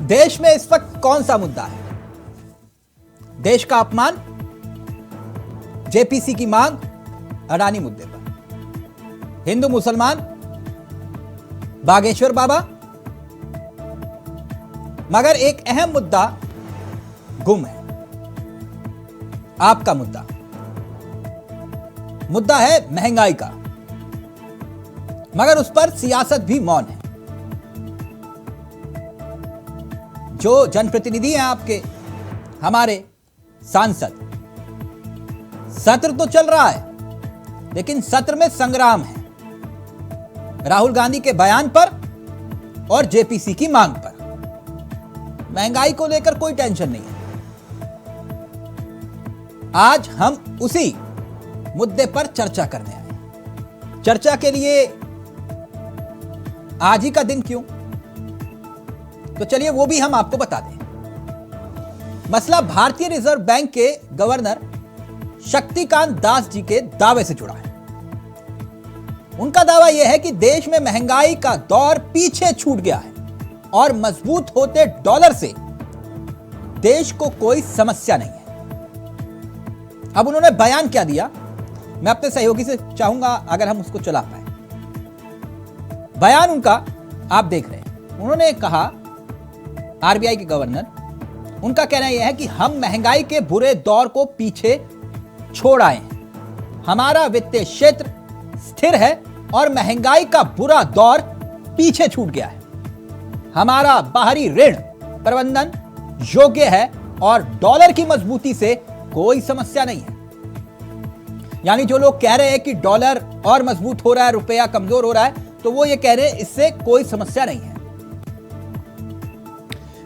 देश में इस वक्त कौन सा मुद्दा है? देश का अपमान, जेपीसी की मांग, अडानी मुद्दे पर, हिंदू मुसलमान, बागेश्वर बाबा। मगर एक अहम मुद्दा गुम है, आपका मुद्दा है महंगाई का, मगर उस पर सियासत भी मौन है। जो जनप्रतिनिधि हैं आपके, हमारे सांसद, सत्र तो चल रहा है, लेकिन सत्र में संग्राम है राहुल गांधी के बयान पर और जेपीसी की मांग पर। महंगाई को लेकर कोई टेंशन नहीं है। आज हम उसी मुद्दे पर चर्चा करने आए। चर्चा के लिए आज ही का दिन क्यों? तो चलिए वो भी हम आपको बता दें। मसला भारतीय रिजर्व बैंक के गवर्नर शक्तिकांत दास जी के दावे से जुड़ा है। उनका दावा यह है कि देश में महंगाई का दौर पीछे छूट गया है और मजबूत होते डॉलर से देश को कोई समस्या नहीं है। अब उन्होंने बयान क्या दिया, मैं अपने सहयोगी से चाहूंगा अगर हम उसको चला पाए। बयान उनका आप देख रहे हैं। उन्होंने कहा, आरबीआई के गवर्नर, उनका कहना यह है कि हम महंगाई के बुरे दौर को पीछे छोड़ आए हैं। हमारा वित्तीय क्षेत्र स्थिर है और महंगाई का बुरा दौर पीछे छूट गया है। हमारा बाहरी ऋण प्रबंधन योग्य है और डॉलर की मजबूती से कोई समस्या नहीं है। यानी जो लोग कह रहे हैं कि डॉलर और मजबूत हो रहा है, रुपया कमजोर हो रहा है, तो वो ये कह रहे हैं इससे कोई समस्या नहीं है।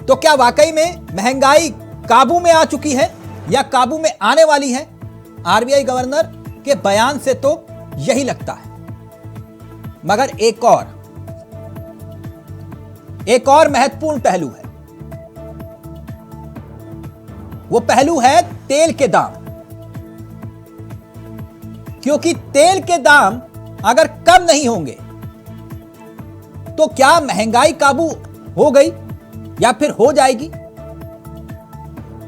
तो क्या वाकई में महंगाई काबू में आ चुकी है या काबू में आने वाली है? आरबीआई गवर्नर के बयान से तो यही लगता है। मगर एक और महत्वपूर्ण पहलू है। वो पहलू है तेल के दाम। क्योंकि तेल के दाम अगर कम नहीं होंगे तो क्या महंगाई काबू हो गई या फिर हो जाएगी?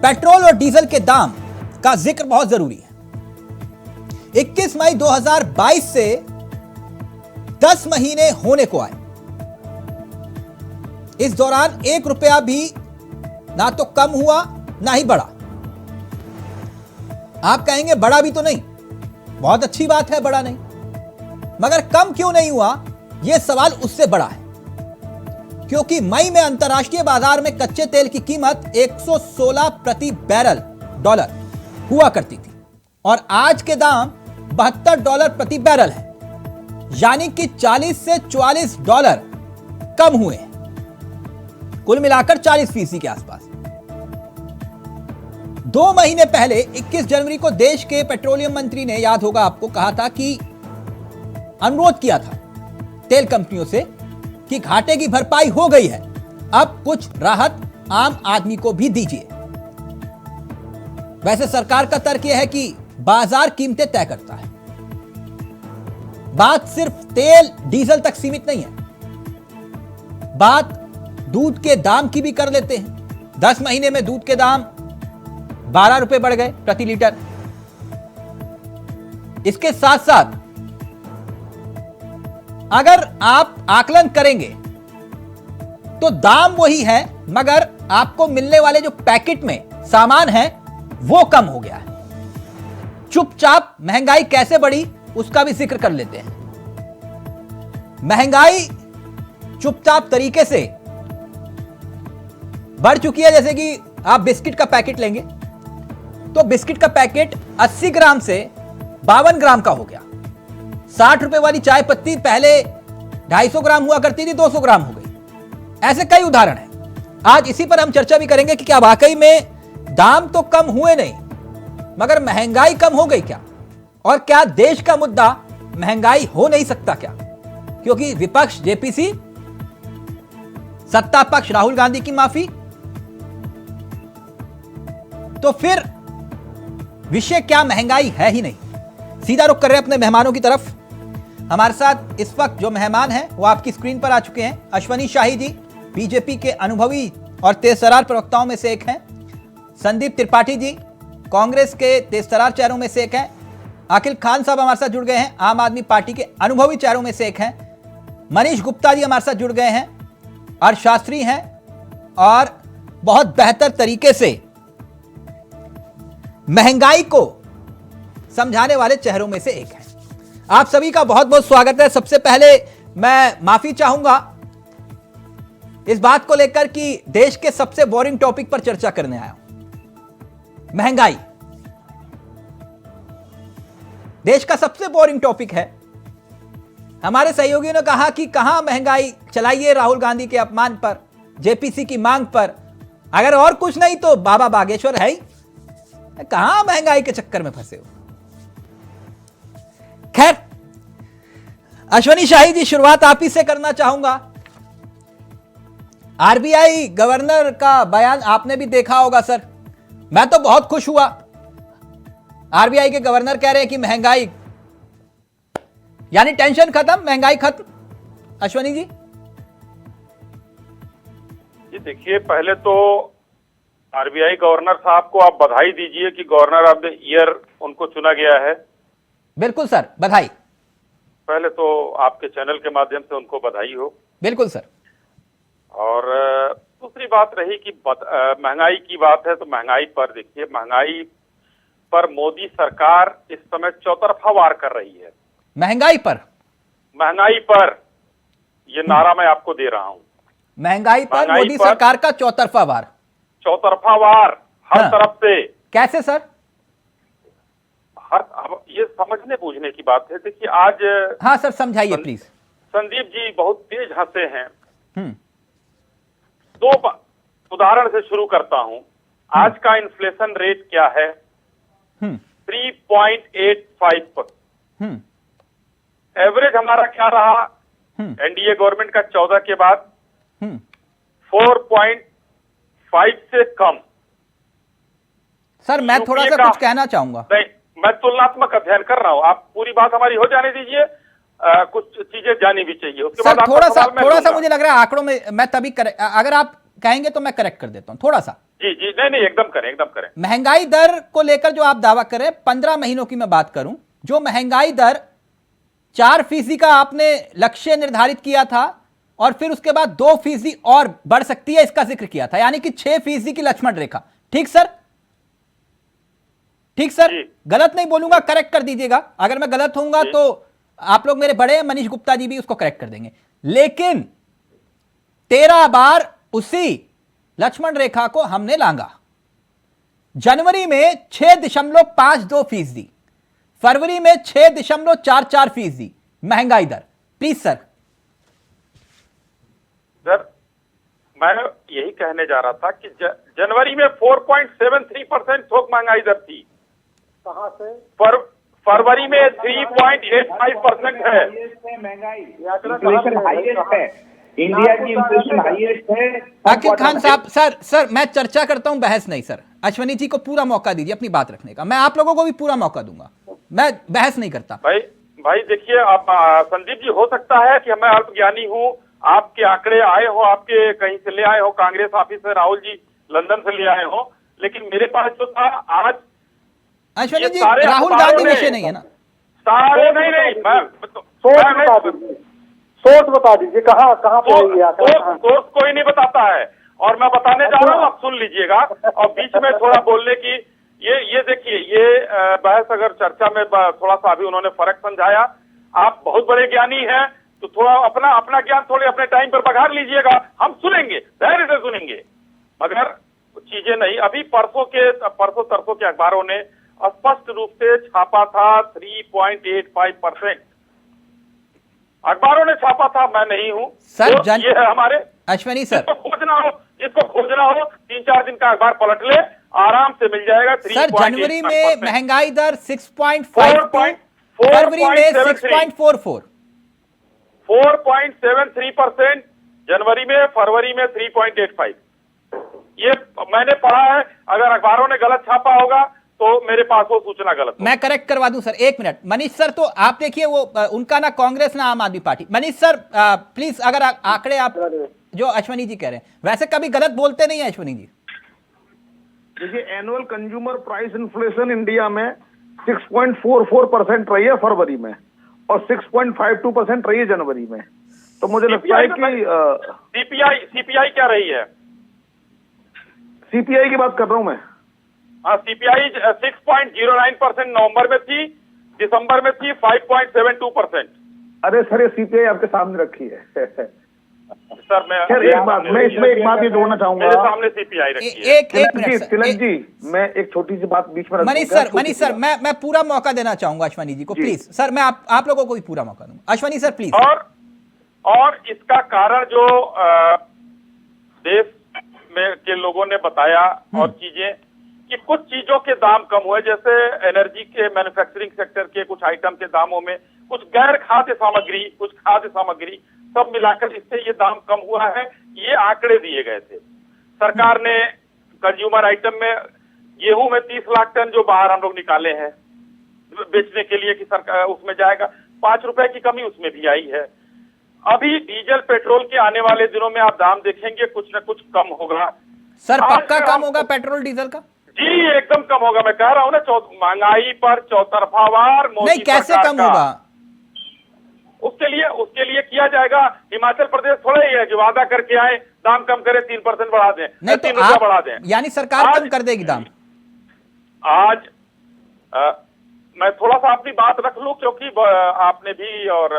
पेट्रोल और डीजल के दाम का जिक्र बहुत जरूरी है। 21 मई 2022 से 10 महीने होने को आए। इस दौरान 1 रुपया भी ना तो कम हुआ ना ही बढ़ा। आप कहेंगे बढ़ा भी तो नहीं, बहुत अच्छी बात है बढ़ा नहीं, मगर कम क्यों नहीं हुआ, यह सवाल उससे बड़ा है। क्योंकि मई में अंतर्राष्ट्रीय बाजार में कच्चे तेल की कीमत 116 प्रति बैरल डॉलर हुआ करती थी और आज के दाम $72 प्रति बैरल है। यानी कि 40 से 44 डॉलर कम हुए हैं, कुल मिलाकर 40% के आसपास। 2 महीने पहले 21 जनवरी को देश के पेट्रोलियम मंत्री ने, याद होगा आपको, कहा था कि अनुरोध किया था तेल कंपनियों से कि घाटे की भरपाई हो गई है, अब कुछ राहत आम आदमी को भी दीजिए। वैसे सरकार का तर्क यह है कि बाजार कीमतें तय करता है। बात सिर्फ तेल डीजल तक सीमित नहीं है, बात दूध के दाम की भी कर लेते हैं। 10 महीने में दूध के दाम 12 रुपए बढ़ गए प्रति लीटर। इसके साथ साथ अगर आप आकलन करेंगे तो दाम वही है, मगर आपको मिलने वाले जो पैकेट में सामान है वो कम हो गया है। चुपचाप महंगाई कैसे बढ़ी उसका भी जिक्र कर लेते हैं। महंगाई चुपचाप तरीके से बढ़ चुकी है। जैसे कि आप बिस्किट का पैकेट लेंगे तो बिस्किट का पैकेट 80 ग्राम से 52 ग्राम का हो गया। 60 रुपए वाली चाय पत्ती पहले 250 ग्राम हुआ करती थी, 200 ग्राम हो गई। ऐसे कई उदाहरण हैं। आज इसी पर हम चर्चा भी करेंगे कि क्या वाकई में दाम तो कम हुए नहीं, मगर महंगाई कम हो गई क्या? और क्या देश का मुद्दा महंगाई हो नहीं सकता क्या? क्योंकि विपक्ष जेपीसी, सत्ता पक्ष राहुल गांधी की माफी, तो फिर विषय क्या महंगाई है ही नहीं। सीधा रुख कर रहे हैं अपने मेहमानों की तरफ। हमारे साथ इस वक्त जो मेहमान हैं वो आपकी स्क्रीन पर आ चुके हैं। अश्वनी शाही जी, बीजेपी के अनुभवी और तेजतर्रार प्रवक्ताओं में से एक हैं। संदीप त्रिपाठी जी कांग्रेस के तेजतर्रार चेहरों में से एक हैं। अखिल खान साहब हमारे साथ जुड़ गए हैं, आम आदमी पार्टी के अनुभवी चेहरों में से एक हैं। मनीष गुप्ता जी हमारे साथ जुड़ गए हैं, अर्थशास्त्री हैं और बहुत बेहतर तरीके से महंगाई को समझाने वाले चेहरों में से एक है। आप सभी का बहुत बहुत स्वागत है। सबसे पहले मैं माफी चाहूंगा इस बात को लेकर कि देश के सबसे बोरिंग टॉपिक पर चर्चा करने आया हूं। महंगाई देश का सबसे बोरिंग टॉपिक है। हमारे सहयोगियों ने कहा कि कहां महंगाई चलाइए राहुल गांधी के अपमान पर, जेपीसी की मांग पर, अगर और कुछ नहीं तो बाबा बागेश्वर है ही। कहां महंगाई के चक्कर में फंसे हो। खैर, अश्वनी शाही जी शुरुआत आप ही से करना चाहूंगा। आरबीआई गवर्नर का बयान आपने भी देखा होगा सर। मैं तो बहुत खुश हुआ। आरबीआई के गवर्नर कह रहे हैं कि महंगाई यानी टेंशन खत्म, महंगाई खत्म। अश्वनी जी देखिए, पहले तो आरबीआई गवर्नर साहब को आप बधाई दीजिए कि गवर्नर ऑफ द ईयर उनको चुना गया है। बिल्कुल सर, बधाई। पहले तो आपके चैनल के माध्यम से उनको बधाई हो। बिल्कुल सर। और दूसरी बात रही कि महंगाई की बात है, तो महंगाई पर देखिए, महंगाई पर मोदी सरकार इस समय चौतरफा वार कर रही है। महंगाई पर ये नारा मैं आपको दे रहा हूं। महंगाई पर मोदी सरकार का चौतरफा वार हर हाँ। तरफ से। कैसे सर? अब ये समझने बूझने की बात है। देखिए आज, हाँ सर समझाइए प्लीज। संदीप जी बहुत तेज हंसे हैं। दो उदाहरण से शुरू करता हूं। आज का इन्फ्लेशन रेट क्या है? 3.85%। एवरेज हमारा क्या रहा एनडीए गवर्नमेंट का 14 के बाद? 4.5 से कम। सर मैं थोड़ा सा कुछ कहना चाहूंगा। नहीं, मैं तुलनात्मक अध्ययन कर रहा हूं। आप पूरी बात हमारी हो जाने दीजिए। कुछ चीजें जानी भी चाहिए। उसके बाद थोड़ा सा मुझे लग रहा है आंकड़ों में मैं तभी अगर आप कहेंगे तो मैं करेक्ट कर देता हूं थोड़ा सा। जी जी, नहीं एकदम करें। महंगाई दर को लेकर जो आप दावा कर रहे हैं, 15 महीनों की मैं बात करूं, जो महंगाई दर 4% का आपने लक्ष्य निर्धारित किया था और फिर उसके बाद 2% और बढ़ सकती है इसका जिक्र किया था, यानी कि 6% की लक्ष्मण रेखा। ठीक सर? गलत नहीं बोलूंगा, करेक्ट कर दीजिएगा। अगर मैं गलत होऊंगा तो आप लोग मेरे बड़े मनीष गुप्ता जी भी उसको करेक्ट कर देंगे। लेकिन 13 बार उसी लक्ष्मण रेखा को हमने लांगा। जनवरी में 6.52%, फरवरी में 6.44% महंगाई दर। Please sir. मैं यही कहने जा रहा था कि जनवरी में 4.73% थोक महंगाई दर थी। कहां से? फरवरी में 3.85% है। महंगाई हाईएस्ट है, इंडिया की इन्फ्लेशन हाईएस्ट है। अखिल खान साहब, सर मैं चर्चा करता हूं, बहस नहीं सर। अश्वनी जी को पूरा मौका दीजिए अपनी बात रखने का। मैं आप लोगों को भी पूरा मौका दूंगा, मैं बहस नहीं करता। भाई देखिए, आप संदीप जी, हो सकता है कि मैं अल्पज्ञानी हूं, आपके आंकड़े आए हो, आपके कहीं से ले आए हो, कांग्रेस ऑफिस से राहुल जी लंदन से ले आए हो, लेकिन मेरे पास जो था आज। अश्वनी जी, राहुल गांधी विषय नहीं है ना? सारे नहीं, सोच बता दीजिए कहाँ सोच कोई नहीं बताता है। और मैं बताने जा रहा हूँ, आप सुन लीजिएगा। और बीच में थोड़ा बोलने की ये देखिए, ये बहस अगर चर्चा में थोड़ा सा अभी उन्होंने फर्क समझाया। आप बहुत बड़े ज्ञानी हैं, तो थोड़ा अपना ज्ञान थोड़े अपने टाइम पर बघार लीजिएगा। हम सुनेंगे, धैर्य से सुनेंगे, मगर चीजें नहीं। अभी परसों तरसों के अखबारों ने स्पष्ट रूप से छापा था 3.85%। अखबारों ने छापा था, मैं नहीं हूं सर। ये है हमारे अश्वनी सर, जिसको खोजना हो 3-4 दिन का अखबार पलट ले, आराम से मिल जाएगा। सर जनवरी में महंगाई दर 6.5, फरवरी में 6.44, 4.73% जनवरी में, फरवरी में 3.85। ये मैंने पढ़ा है। अगर अखबारों ने गलत छापा होगा तो मेरे पास वो सूचना गलत हो। मैं करेक्ट करवा दूं सर, एक मिनट। मनीष सर, तो आप देखिए वो उनका ना कांग्रेस ना आम आदमी पार्टी। मनीष सर प्लीज, अगर आंकड़े आप जो अश्वनी जी कह रहे हैं, वैसे कभी गलत बोलते नहीं है अश्वनी जी। देखिए, annual consumer price inflation India में 6.44% रही है फरवरी में और 6.52% रही है जनवरी में। तो मुझे लगता है कि सीपीआई क्या रही है? सीपीआई की बात कर रहा हूं मैं। हाँ, सीपीआई 6.09% नवंबर में थी, दिसंबर में थी 5.72%। अरे सर, ये सीपीआई आपके सामने रखी है। सर खैर, मैं इसमें एक बात ये जोड़ना चाहूंगा। मेरे सामने सीपीआई रखी है। एक मिनट तिलक जी, मैं एक छोटी सी बात बीच में रख मनीष सर, मैं पूरा मौका देना चाहूंगा अश्वनी जी को, प्लीज सर। मैं आप लोगों को भी पूरा मौका दूंगा। Ashwani sir please. और इसका कारण जो देश में के लोगों ने बताया और चीजें कि कुछ चीजों के दाम कम हुए, जैसे एनर्जी के मैन्युफैक्चरिंग सेक्टर के कुछ आइटम के दामों में, कुछ गैर खाद्य सामग्री, कुछ खाद्य सामग्री, सब मिलाकर इससे ये दाम कम हुआ है। ये आंकड़े दिए गए थे। सरकार ने कंज्यूमर आइटम में गेहूं में 30 लाख टन जो बाहर हम लोग निकाले हैं बेचने के लिए कि सरकार उसमें जाएगा, 5 रुपए की कमी उसमें भी आई है। अभी डीजल पेट्रोल के आने वाले दिनों में आप दाम देखेंगे कुछ न कुछ कम होगा। सर पक्का कम होगा पेट्रोल डीजल का? जी एकदम कम होगा। मैं कह रहा हूं ना, महंगाई पर चौतरफा वार मोदी नहीं, कैसे कम होगा? उसके लिए किया जाएगा। हिमाचल प्रदेश थोड़ा ही है कि वादा करके आए दाम कम करे, 3% बढ़ा दें, नहीं तो 3 रुपया बढ़ा दें। यानी सरकार कम कर देगी दाम? आज मैं थोड़ा सा अपनी बात रख लूं, क्योंकि आपने भी और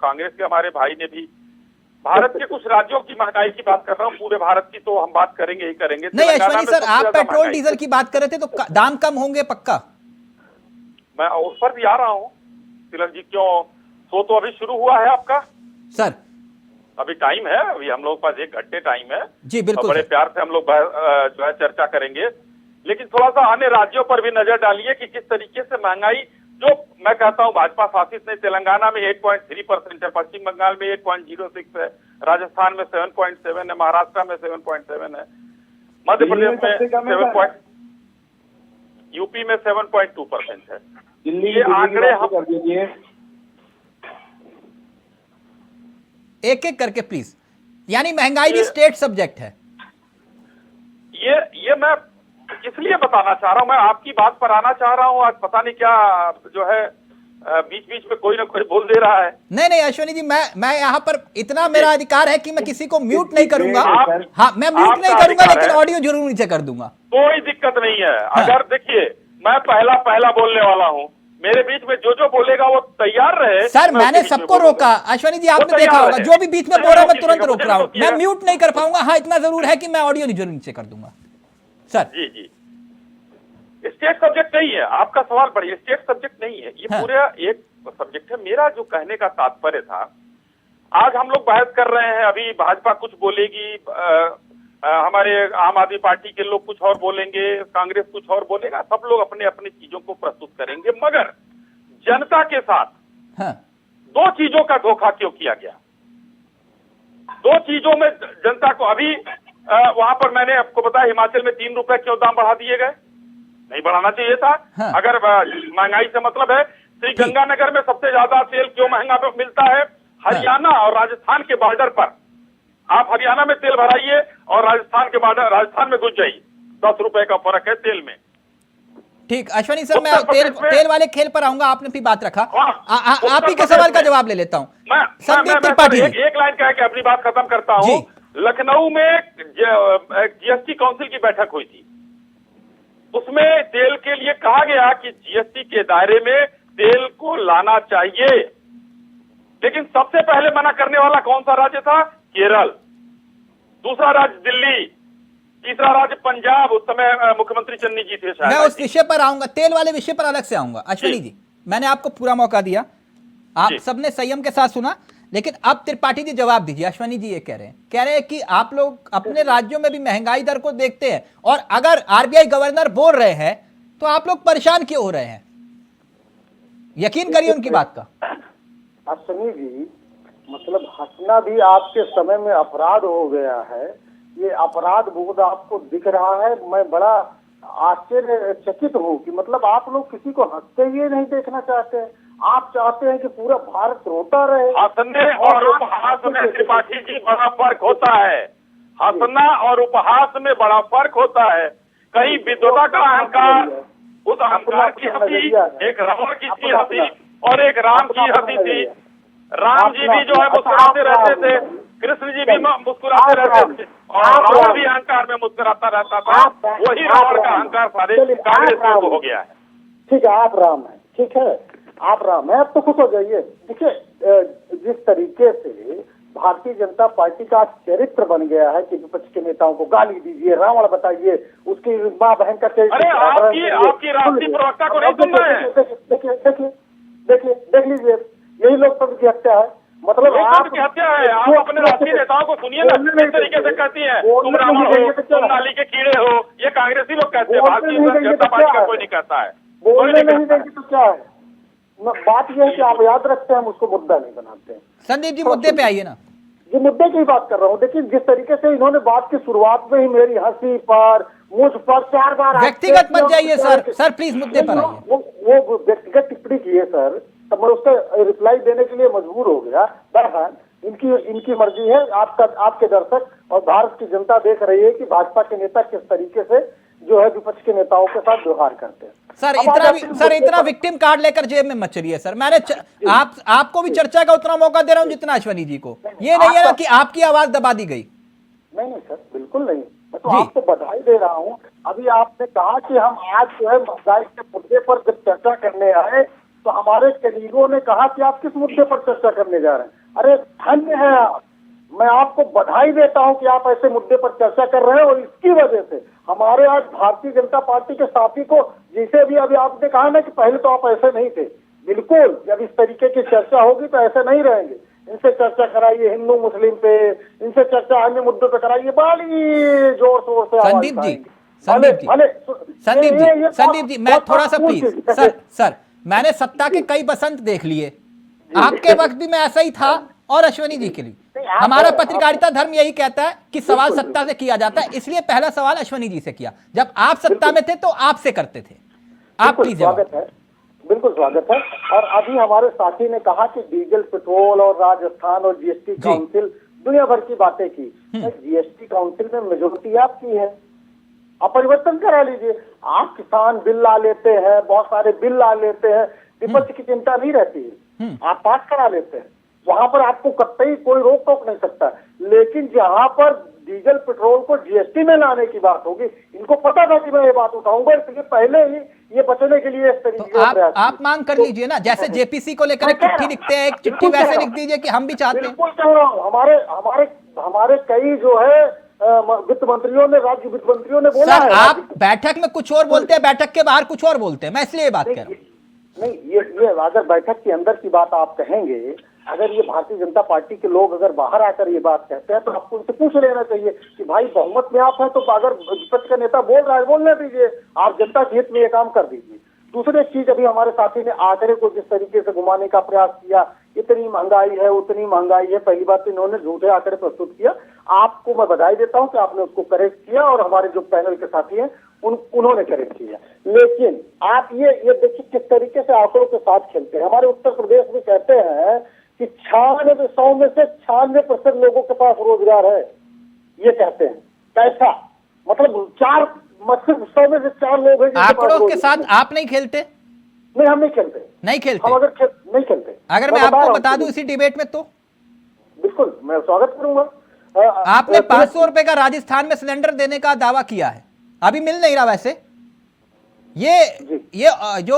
कांग्रेस के हमारे भाई ने भी भारत के कुछ राज्यों की महंगाई की बात कर रहा हूं। पूरे भारत की तो हम बात करेंगे ही करेंगे। नहीं अश्वनी सर, आप पेट्रोल डीजल की बात कर रहे थे, तो दाम कम होंगे पक्का? मैं उस पर भी आ रहा हूं तिलक जी। क्यों, तो अभी शुरू हुआ है आपका सर? अभी टाइम है, अभी हम लोग पास 1 घंटे टाइम है जी बिल्कुल। बड़े प्यार से हम लोग जो है चर्चा करेंगे, लेकिन थोड़ा सा अन्य राज्यों पर भी नजर डालिए कि किस तरीके से महंगाई, जो मैं कहता हूं भाजपा शासित नहीं, तेलंगाना में 8.3% है, पश्चिम बंगाल में 8.06 है, राजस्थान में 7.7 है, महाराष्ट्र में 7.7 है, मध्य प्रदेश में 7. यूपी में 7.2% है। ये आंकड़े हम एक एक करके प्लीज, यानी महंगाई भी स्टेट सब्जेक्ट है। ये मैं इसलिए बताना चाह रहा हूं, मैं आपकी बात पर आना चाह रहा हूं। आज पता नहीं क्या जो है बीच बीच में कोई ना कोई बोल दे रहा है। नहीं अश्वनी जी, मैं यहाँ पर इतना मेरा अधिकार है कि मैं किसी को म्यूट नहीं करूंगा। हाँ, मैं म्यूट नहीं करूंगा, लेकिन ऑडियो जरूर नीचे कर दूंगा। कोई दिक्कत नहीं है। अगर देखिए, मैं पहला बोलने वाला हूँ, मेरे बीच में जो बोलेगा वो तैयार रहे। सर मैंने सबको रोका अश्वनी जी, आपने देखा होगा, जो भी बीच में बोल रहा है मैं तुरंत रोक रहा हूँ। मैं म्यूट नहीं कर पाऊंगा। हाँ, इतना जरूर है कि मैं ऑडियो जरूर नीचे कर दूंगा सर। जी स्टेट सब्जेक्ट नहीं है आपका सवाल, बढ़िया स्टेट सब्जेक्ट नहीं है ये। पूरा एक सब्जेक्ट है। मेरा जो कहने का तात्पर्य था, आज हम लोग बहस कर रहे हैं, अभी भाजपा कुछ बोलेगी, हमारे आम आदमी पार्टी के लोग कुछ और बोलेंगे, कांग्रेस कुछ और बोलेगा, सब लोग अपने अपनी चीजों को प्रस्तुत करेंगे, मगर जनता के साथ 2 चीजों का धोखा क्यों किया गया? 2 चीजों में जनता को, अभी वहां पर मैंने आपको बताया हिमाचल में 3 रुपए क्यों दाम बढ़ा दिए गए? नहीं बढ़ाना चाहिए था। अगर महंगाई से मतलब है, श्री गंगानगर में सबसे ज्यादा तेल क्यों महंगा मिलता है? हरियाणा और राजस्थान के बॉर्डर पर आप हरियाणा में तेल भराइए और राजस्थान के बॉर्डर, राजस्थान में घुस जाइए, 10 रुपए का फर्क है तेल में। ठीक अश्वनी सर, मैं तेल वाले खेल पर आऊंगा, आपने भी बात रखा। आप ही के सवाल का जवाब ले लेता हूँ। संदीप त्रिपाठी, एक लाइन कह के अपनी बात खत्म करता हूँ। लखनऊ में जीएसटी काउंसिल की बैठक हुई थी, उसमें तेल के लिए कहा गया कि जीएसटी के दायरे में तेल को लाना चाहिए, लेकिन सबसे पहले मना करने वाला कौन सा राज्य था? केरल। दूसरा राज्य दिल्ली, तीसरा राज्य पंजाब। उस समय मुख्यमंत्री चन्नी जी थे शायद। मैं उस विषय पर आऊंगा, तेल वाले विषय पर अलग से आऊंगा। अश्वनी जी, मैंने आपको पूरा मौका दिया, आप सबने संयम के साथ सुना, लेकिन अब त्रिपाठी जी जवाब दीजिए। अश्वनी जी ये कह रहे हैं कि आप लोग अपने राज्यों में भी महंगाई दर को देखते हैं, और अगर आरबीआई गवर्नर बोल रहे हैं तो आप लोग परेशान क्यों हो रहे हैं? यकीन करिए उनकी बात का। अश्वनी जी, मतलब हंसना भी आपके समय में अपराध हो गया है। ये अपराध बोध आपको दिख रहा है। मैं बड़ा आश्चर्यचकित हूँ कि मतलब आप लोग किसी को हंसते हुए नहीं देखना चाहते हैं। आप चाहते हैं कि पूरा भारत रोता रहे। हंसने और उपहास में त्रिपाठी जी बड़ा फर्क होता है। हंसना और उपहास में बड़ा फर्क होता है। कहीं विद्वता का अहंकार, उस अहंकार की हंसी एक रावण की हंसी और एक राम की हंसी थी। राम जी भी जो है मुस्कुराते रहते थे, कृष्ण जी भी मुस्कुराते रहते थे और रावण भी अहंकार में मुस्कुराता रहता था। वही रावण का अहंकार सारे कांग्रेस को हो गया है। ठीक है, आप राम है, ठीक है, आप राम है, अब तो खुश हो जाइए। देखिए, जिस तरीके से भारतीय जनता पार्टी का चरित्र बन गया है कि विपक्ष के नेताओं को गाली दीजिए, रावण बताइए, उसकी माँ बहन का चरित्र। अरे आपकी राष्ट्रीय प्रवक्ता को नहीं सुन रहे हैं? देख लीजिए, यही लोकतंत्र की हत्या है। मतलब लोकतंत्र की हत्या है। आप अपने राष्ट्रीय नेताओं को सुनिए ना, किस तरीके से कहती है तुम रावण हो, तुम नाली के कीड़े हो। ये कांग्रेसी लोग कहते हैं, भारतीय जनता पार्टी का कोई नहीं कहता है। बोलने नहीं देंगे तो क्या है? बात यह है कि आप याद रखते हैं, हम उसको मुद्दा नहीं बनाते हैं। संदीप जी मुद्दे पे आइए ना। ये मुद्दे की बात कर रहा हूँ। देखिए, जिस तरीके से इन्होंने बात की शुरुआत में ही मेरी हंसी पर, मुझ पर 4 बार व्यक्तिगत मत जाइए सर प्लीज मुद्दे पर आइए। वो व्यक्तिगत टिप्पणी की है सर, तब मैं उसका रिप्लाई देने के लिए मजबूर हो गया। बहरहाल इनकी मर्जी है। आपके दर्शक और भारत की जनता देख रही है कि भाजपा के नेता किस तरीके से जो है विपक्ष के नेताओं के साथ व्यवहार करते हैं। सर इतना विक्टिम कार्ड लेकर जेब में मत चलिए सर। मैंने आपको भी चर्चा का उतना मौका दे रहा हूं जितना अश्वनी जी को। ये नहीं है ना कि आपकी आवाज दबा दी गई। नहीं सर, बिल्कुल नहीं। मैं तो आपको बधाई दे रहा हूँ। अभी आपने कहा कि हम आज जो है महंगाई के मुद्दे पर जब चर्चा करने आए तो हमारे कलीगों ने कहा कि आप किस मुद्दे पर चर्चा करने जा रहे हैं। अरे धन्य है आप, मैं आपको बधाई देता हूं कि आप ऐसे मुद्दे पर चर्चा कर रहे हैं। और इसकी वजह से हमारे आज भारतीय जनता पार्टी के साथी को, जिसे भी अभी आपने कहा ना कि पहले तो आप ऐसे नहीं थे, बिल्कुल जब इस तरीके की चर्चा होगी तो ऐसे नहीं रहेंगे। इनसे चर्चा कराइए हिंदू मुस्लिम पे, इनसे चर्चा अन्य मुद्दों पे कराइए, बड़ी जोर शोर से। संदीप जी मैं थोड़ा सा प्लीज सर मैंने सत्ता के कई बसंत देख लिए। आपके वक्त भी मैं ऐसा ही था और अश्वनी जी के लिए। हमारा पत्रकारिता धर्म यही कहता है कि सवाल सत्ता से किया जाता है, इसलिए पहला सवाल अश्वनी जी से किया। जब आप सत्ता में थे तो आपसे करते थे। आप प्लीज। स्वागत है, बिल्कुल स्वागत है। और अभी हमारे साथी ने कहा कि डीजल पेट्रोल और राजस्थान और जीएसटी काउंसिल दुनिया भर की बातें की। जीएसटी काउंसिल में मेजोरिटी आपकी है, आप परिवर्तन करा लीजिए। आप किसान बिल ला लेते हैं, बहुत सारे बिल ला लेते हैं, विपक्ष की चिंता नहीं रहती है, आप पास करा लेते हैं। वहां पर आपको कतई कोई रोक टोक नहीं सकता। लेकिन जहां पर डीजल पेट्रोल को जीएसटी में लाने की बात होगी, इनको पता था कि मैं ये बात उठाऊंगा, इसलिए पहले ही ये बचने के लिए इस तरीके तो आप मांग कर लीजिए ना, जैसे जेपीसी को लेकर एक चिट्ठी लिखते हैं, एक चिट्ठी वैसे लिख दीजिए कि हम भी चाहते हैं। बिल्कुल कह रहा हूँ। हमारे कई जो है वित्त मंत्रियों ने, राज्य वित्त मंत्रियों ने बोला है। आप बैठक में कुछ और बोलते हैं, बैठक के बाहर कुछ और बोलते हैं। मैं इसलिए बात कर रहा हूँ। नहीं, ये अगर बैठक के अंदर की बात आप कहेंगे, अगर ये भारतीय जनता पार्टी के लोग अगर बाहर आकर ये बात कहते हैं तो आपको उनसे पूछ लेना चाहिए कि भाई बहुमत में आप हैं तो अगर विपक्ष का नेता बोल रहा है बोलने दीजिए, आप जनता के हित में ये काम कर दीजिए। दूसरी चीज, अभी हमारे साथी ने आंकड़े को जिस तरीके से घुमाने का प्रयास किया, इतनी महंगाई है उतनी महंगाई है, पहली बात तो इन्होंने झूठे आंकड़े प्रस्तुत किया। आपको मैं बधाई देता हूं कि आपने उसको करेक्ट किया और हमारे जो पैनल के साथी हैं उन्होंने करेक्ट किया। लेकिन आप ये देखिए किस तरीके से आंकड़ों के साथ खेलते हैं। हमारे उत्तर प्रदेश में कहते हैं कि 100 में से 96% लोगों के पास रोजगार है, ये कहते हैं। कैसा मतलब 100 में से 4 लोग हैं। आंकड़ों के साथ आप नहीं खेलते? नहीं, हम नहीं खेलते। नहीं खेलते? हम अगर नहीं खेलते, अगर मैं आपको बता दूं इसी डिबेट में, तो बिल्कुल मैं स्वागत करूंगा। आपने 500 रुपए का राजस्थान में सिलेंडर देने का दावा किया है, अभी मिल नहीं रहा। वैसे ये जो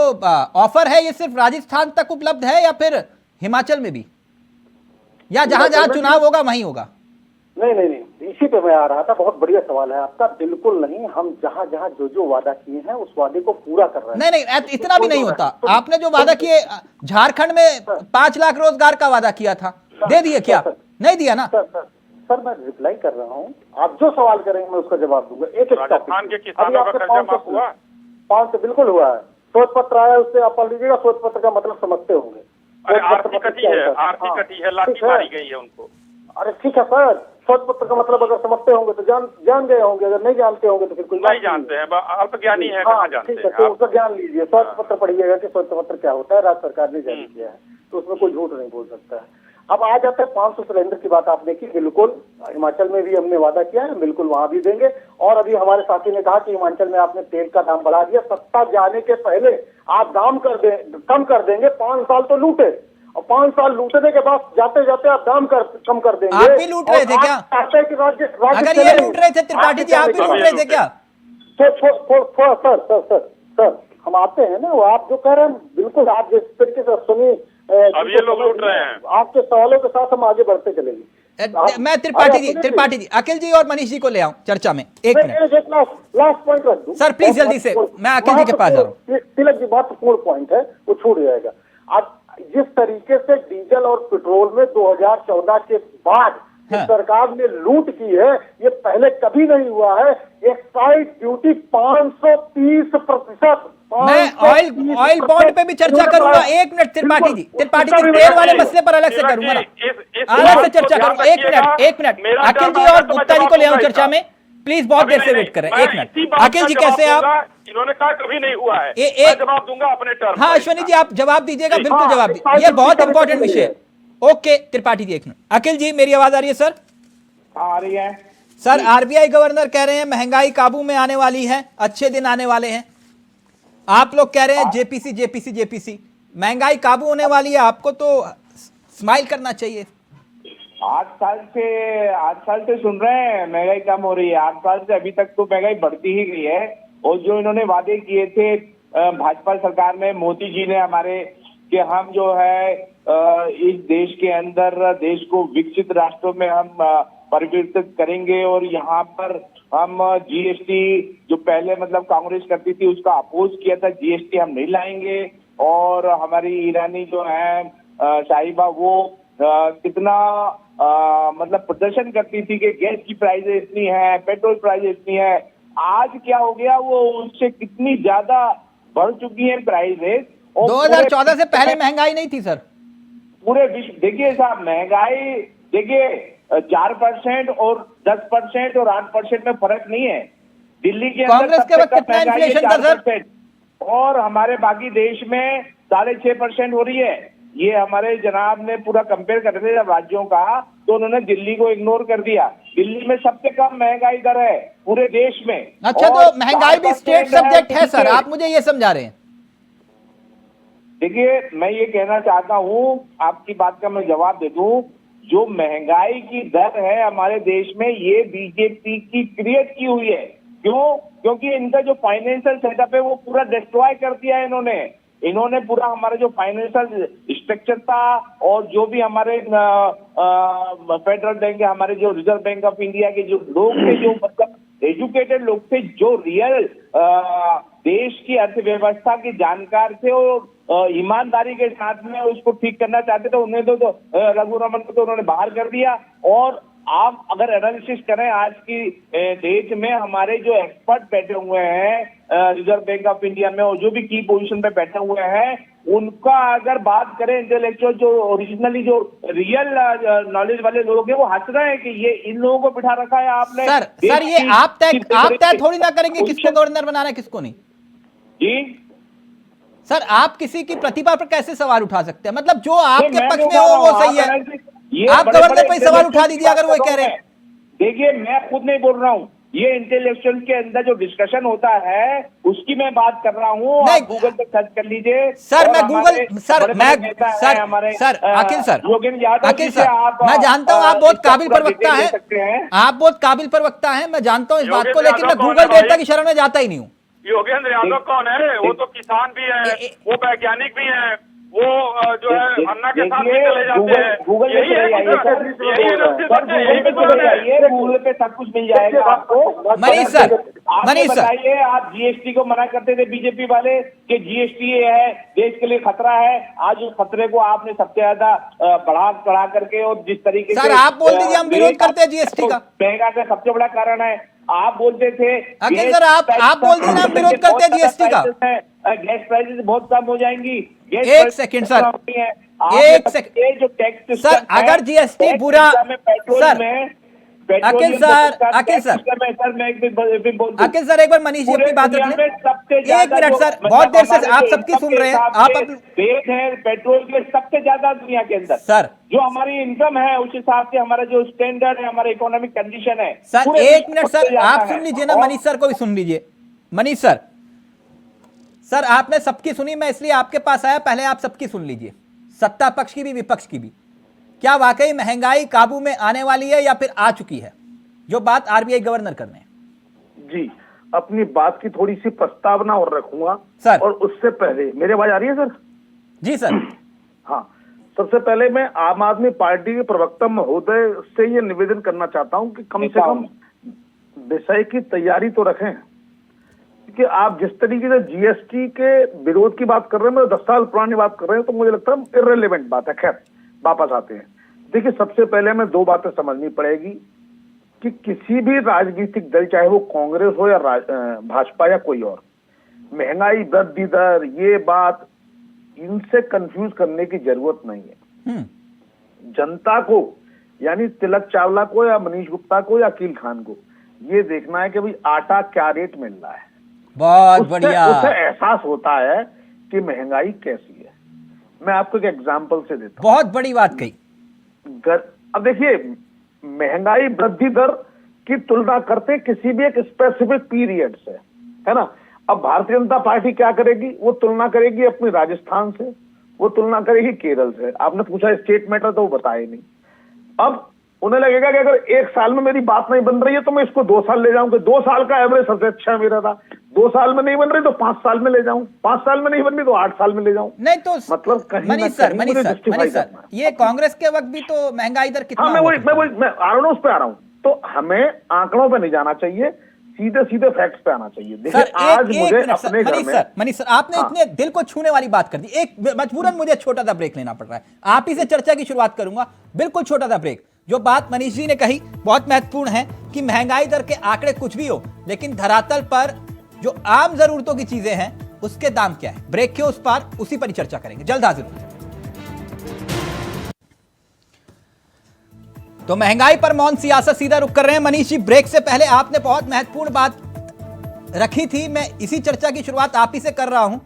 ऑफर है ये सिर्फ राजस्थान तक उपलब्ध है या फिर हिमाचल में भी, या जहां जहां चुनाव होगा वहीं होगा? नहीं, इसी पे मैं आ रहा था। बहुत बढ़िया सवाल है आपका। बिल्कुल नहीं, हम जहां जहां जो वादा किए हैं उस वादे को पूरा कर रहे हैं। नहीं, इतना भी नहीं होता। आपने जो वादा किए, झारखंड में 5 लाख रोजगार का वादा किया था, दे दिए क्या? नहीं दिया ना। सर मैं रिप्लाई कर रहा हूँ, आप जो सवाल करेंगे मैं उसका जवाब दूंगा। एक राजस्थान के किसानों का कर्जा माफ हुआ? 500 बिल्कुल हुआ है। शोध पत्र आया, उससे आप पढ़ लीजिएगा। शोध पत्र का मतलब समझते होंगे। आर्थिक कटी है, लाठी मारी गई है उनको। अरे ठीक है सर, शोध पत्र का मतलब अगर समझते होंगे तो जान गए होंगे, अगर नहीं जानते होंगे तो फिर कोई नहीं जानते हैं, अल्पज्ञानी है, कहाँ जानते ठीक है, हैं तो आप? उसका ज्ञान लीजिए। श्वेत पत्र पढ़िएगा कि श्वेत पत्र क्या होता है, राज्य सरकार ने जारी किया है, तो उसमें कोई झूठ नहीं बोल सकता है। अब आ जाता है 500 सिलेंडर की बात आपने की, बिल्कुल हिमाचल में भी हमने वादा किया है, बिल्कुल वहां भी देंगे। और अभी हमारे साथी ने कहा कि हिमाचल में आपने तेल का दाम बढ़ा दिया, सत्ता जाने के पहले आप दाम कम कर देंगे, 5 साल तो लूटे, और 5 साल लूटने के बाद जाते जाते आप दाम कम कर देंगे। आप भी लूट रहे थे क्या? अगर ये लूट रहे थे त्रिपाठी जी, आप भी लूट रहे थे क्या? सर हम आते हैं ना, वो आप जो कह रहे हैं बिल्कुल, आप जिस तरीके से सुनिए, अब ये लोग लूट रहे हैं। आपके सवालों के साथ हम आगे बढ़ते चलेंगे। मैं त्रिपाठी जी, अखिल जी और मनीष जी को ले आऊं चर्चा में, एक मिनट। लास्ट पॉइंट रख दूं सर, प्लीज जल्दी से, मैं अखिल जी के पास जा रहा हूं। तिलक जी, महत्वपूर्ण पॉइंट है, वो छूट जाएगा। अब जिस तरीके से डीजल और पेट्रोल में 2014 के बाद हाँ। सरकार ने लूट की है, ये पहले कभी नहीं हुआ है। Excise duty 530%। मैं ऑयल बॉन्ड पे भी चर्चा करूंगा, एक मिनट त्रिपाठी जी, तेल वाले मसले पर अलग से करूंगा ना, अलग से चर्चा करूंगा, एक मिनट। अखिल जी और गुप्ता जी को ले आऊं चर्चा में, प्लीज, बहुत देर से वेट कर रहे हैं, एक मिनट। अखिल जी कैसे आप? इन्होंने कहा कभी नहीं हुआ है, मैं जवाब दूंगा अपने टर्म। हाँ अश्वनी जी, आप जवाब दीजिएगा, बिल्कुल जवाब दीजिए, ये बहुत इंपॉर्टेंट विषय है। ओके त्रिपाठी जी, एक मिनट। अखिल जी, मेरी आवाज आ रही है सर? आ रही है सर, आरबीआई गवर्नर कह रहे हैं महंगाई काबू में आने वाली है, अच्छे दिन आने वाले हैं। आप लोग कह रहे हैं जेपीसी, महंगाई काबू होने वाली है, आपको तो स्माइल करना चाहिए। 8 साल से सुन रहे हैं महंगाई कम हो रही है, 8 साल से अभी तक तो महंगाई बढ़ती ही गई है। और जो इन्होंने वादे किए थे भाजपा सरकार में, मोदी जी ने हमारे, कि हम जो है इस देश के अंदर देश को विकसित राष्ट्रों में हम परिवर्तित करेंगे, और यहाँ पर हम जीएसटी जो पहले मतलब कांग्रेस करती थी उसका अपोज किया था, जीएसटी हम नहीं लाएंगे। और हमारी ईरानी जो है साहिबा, वो कितना मतलब प्रदर्शन करती थी कि गैस की प्राइसेस इतनी है, पेट्रोल प्राइसेस इतनी है। आज क्या हो गया, वो उससे कितनी ज्यादा बढ़ चुकी है प्राइसेस। 2014 से पहले महंगाई नहीं थी सर, पूरे विश्व। देखिए साहब, महंगाई देखिए 4% और 10% और 8% में फर्क नहीं है। दिल्ली के अंदर कांग्रेस के वक्त कितना इन्फ्लेशन था सर? और हमारे बाकी देश में 6.5% हो रही है। ये हमारे जनाब ने पूरा कंपेयर कर रहे थे राज्यों का, तो उन्होंने दिल्ली को इग्नोर कर दिया। दिल्ली में सबसे कम महंगाई दर है पूरे देश में। अच्छा, तो महंगाई भी स्टेट सब्जेक्ट है सर, आप मुझे ये समझा रहे हैं? देखिए, मैं ये कहना चाहता हूँ, आपकी बात का मैं जवाब दे दूं, जो महंगाई की दर है हमारे देश में, ये बीजेपी की क्रिएट की हुई है। क्यों? क्योंकि इनका जो फाइनेंशियल सेटअप है वो पूरा डिस्ट्रॉय कर दिया है इन्होंने पूरा हमारा जो फाइनेंशियल स्ट्रक्चर था, और जो भी हमारे फेडरल बैंक है, हमारे जो रिजर्व बैंक ऑफ इंडिया के जो लोग थे, जो मतलब एजुकेटेड लोग थे, जो रियल देश की अर्थव्यवस्था के जानकार थे और ईमानदारी के साथ में उसको ठीक करना चाहते थे, उन्हें तो रघुरमन को तो उन्होंने बाहर कर दिया। और आप अगर एनालिसिस करें आज की डेट में, हमारे जो एक्सपर्ट बैठे हुए हैं रिजर्व बैंक ऑफ इंडिया में, और जो भी की पोजीशन पे बैठे हुए हैं, उनका अगर बात करें, इंटेलेक्चुअल जो ओरिजिनली जो रियल नॉलेज वाले लोग हैं, वो हंस रहे हैं कि ये इन लोगों को बिठा रखा है आपने। सर ये आप तय थोड़ी ना करेंगे किसको गवर्नर बनाना है किसको नहीं। जी सर, आप किसी की प्रतिभा पर कैसे सवाल उठा सकते हैं? मतलब जो आपके पक्ष में हो वो सही है, आप गवर्नर पर सवाल उठा दीजिए अगर वो कह रहे हैं। देखिए, मैं खुद नहीं बोल रहा हूँ, ये इंटेलेक्चुअल के अंदर जो डिस्कशन होता है उसकी मैं बात कर रहा हूँ। आप गूगल पे सर्च कर लीजिए सर। मैं गूगल सर अखिल सर मैं जानता हूँ आप बहुत काबिल प्रवक्ता हैं, आप बहुत काबिल प्रवक्ता हैं, मैं जानता हूँ इस बात को, लेकिन मैं गूगल डेटा की शरण में जाता ही नहीं हूँ। योगेंद्र यादव कौन है? वो तो किसान भी है, वो वैज्ञानिक भी है, वो जो है अन्ना के साथ भी चले जाते हैं। गूगल पे सब कुछ मिल जाएगा आपको। मनीष सर बताइए, आप जीएसटी को मना करते थे बीजेपी वाले कि जीएसटी है देश के लिए खतरा है। आज उस खतरे को आपने सबसे ज्यादा बढ़ा करके, और जिस तरीके से सर आप बोल दीजिए हम विरोध करते हैं जीएसटी का, महंगाई का सबसे बड़ा कारण है। आप बोलते थे अखिल सर, आप बोल दीजिए हम विरोध करते हैं जीएसटी का। गैस प्राइसेस बहुत कम हो जाएंगी। एक सेकंड सर, एक सेकंड जो टैक्स सर, अगर जीएसटी बुरा, सर अखिल सर एक बार मनीष जी अपनी बात रख लें। एक मिनट सर, बहुत देर से आप सबकी सुन रहे हैं। आप देश है पेट्रोल के सबसे ज्यादा दुनिया के अंदर सर, जो हमारी इनकम है उस हिसाब से हमारा जो स्टैंडर्ड है, हमारा इकोनॉमिक कंडीशन है सर, एक मिनट सर, आप सुन लीजिए ना, मनीष सर को भी सुन लीजिए। मनीष सर, सर आपने सबकी सुनी, मैं इसलिए आपके पास आया, पहले आप सबकी सुन लीजिए, सत्ता पक्ष की भी विपक्ष की भी। क्या वाकई महंगाई काबू में आने वाली है या फिर आ चुकी है, जो बात आरबीआई गवर्नर कर रहे हैं? जी, अपनी बात की थोड़ी सी प्रस्तावना और रखूंगा सर। और उससे पहले मेरी आवाज आ रही है सर? जी सर। हाँ, सबसे पहले मैं आम आदमी पार्टी के प्रवक्ता महोदय से ये निवेदन करना चाहता हूं कि कम से कम विषय की तैयारी तो रखें, क्योंकि आप जिस तरीके से जीएसटी के विरोध की बात कर रहे हैं, मैं 10 साल पुरानी बात कर रहे हैं, तो मुझे लगता है इर्रेलेवेंट बात है। खैर, वापस आते हैं। देखिए, सबसे पहले हमें 2 बातें समझनी पड़ेगी कि किसी भी राजनीतिक दल, चाहे वो कांग्रेस हो या भाजपा या कोई और, महंगाई वृद्धि दर, ये बात, इनसे कंफ्यूज करने की जरूरत नहीं है। जनता को, यानी तिलक चावला को या मनीष गुप्ता को या अकील खान को, ये देखना है कि भाई आटा क्या रेट मिल रहा है। बहुत बढ़िया। उससे एहसास होता है कि महंगाई कैसी है। मैं आपको एक एग्जांपल से देता हूं। बहुत बड़ी बात कही। अब देखिए, महंगाई वृद्धि दर की तुलना करते किसी भी एक स्पेसिफिक पीरियड से, है ना। अब भारतीय जनता पार्टी क्या करेगी? वो तुलना करेगी अपनी राजस्थान से, वो तुलना करेगी केरल से। आपने पूछा स्टेट मैटर, तो वो बताए नहीं। अब उन्हें लगेगा कि अगर 1 साल में मेरी बात नहीं बन रही है तो मैं इसको 2 साल ले जाऊंगा। 2 साल का एवरेज सबसे अच्छा मेरा था। 2 साल में नहीं बन रही तो 5 साल में ले जाऊं, 5 साल में नहीं बन रही तो 8 साल में ले जाऊं। नहीं तो मतलब कहीं मनीष सर, ये कांग्रेस के वक्त भी तो महंगाई दर कितना? हाँ, मैं आ रहा हूं, उस पे आ रहा हूं। तो हमें आंकड़ों पे नहीं जाना चाहिए, सीधे सीधे फैक्ट्स पे आना चाहिए। देखिए, आज मुझे अपने घर में, मनीष सर, आपने इतने दिल को छूने वाली बात कर दी। एक मजबूरन मुझे छोटा सा ब्रेक लेना पड़ रहा है, आप ही से चर्चा की शुरुआत करूंगा। बिल्कुल छोटा सा ब्रेक। जो बात मनीष जी ने कही बहुत महत्वपूर्ण है कि महंगाई दर के आंकड़े कुछ भी हो, लेकिन धरातल पर जो आम जरूरतों की चीजें हैं उसके दाम क्या है। ब्रेक के उस पार, उसी पर ही चर्चा करेंगे। जल्द हाजिर होंगे। तो महंगाई पर मौन सियासत, सीधा रुक कर रहे हैं मनीष जी। ब्रेक से पहले आपने बहुत महत्वपूर्ण बात रखी थी, मैं इसी चर्चा की शुरुआत आप ही से कर रहा हूं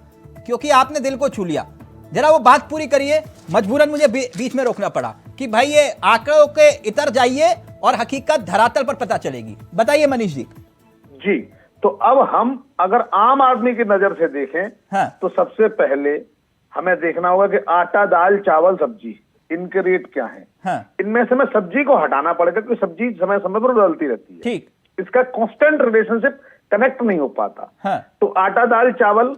क्योंकि आपने दिल को छू लिया। जरा वो बात पूरी करिए। मजबूरन मुझे बीच में रोकना पड़ा कि भाई ये आंकड़ों के इतर जाइए और हकीकत धरातल पर पता चलेगी। बताइए मनीष जी। जी, तो अब हम अगर आम आदमी की नजर से देखें, हाँ। तो सबसे पहले हमें देखना होगा कि आटा, दाल, चावल, सब्जी, इनके रेट क्या हैं। हाँ। इनमें से मैं सब्जी को हटाना पड़ेगा क्योंकि सब्जी समय समय पर बदलती रहती है। ठीक। इसका कांस्टेंट रिलेशनशिप कनेक्ट नहीं हो पाता। हाँ। तो आटा, दाल, चावल,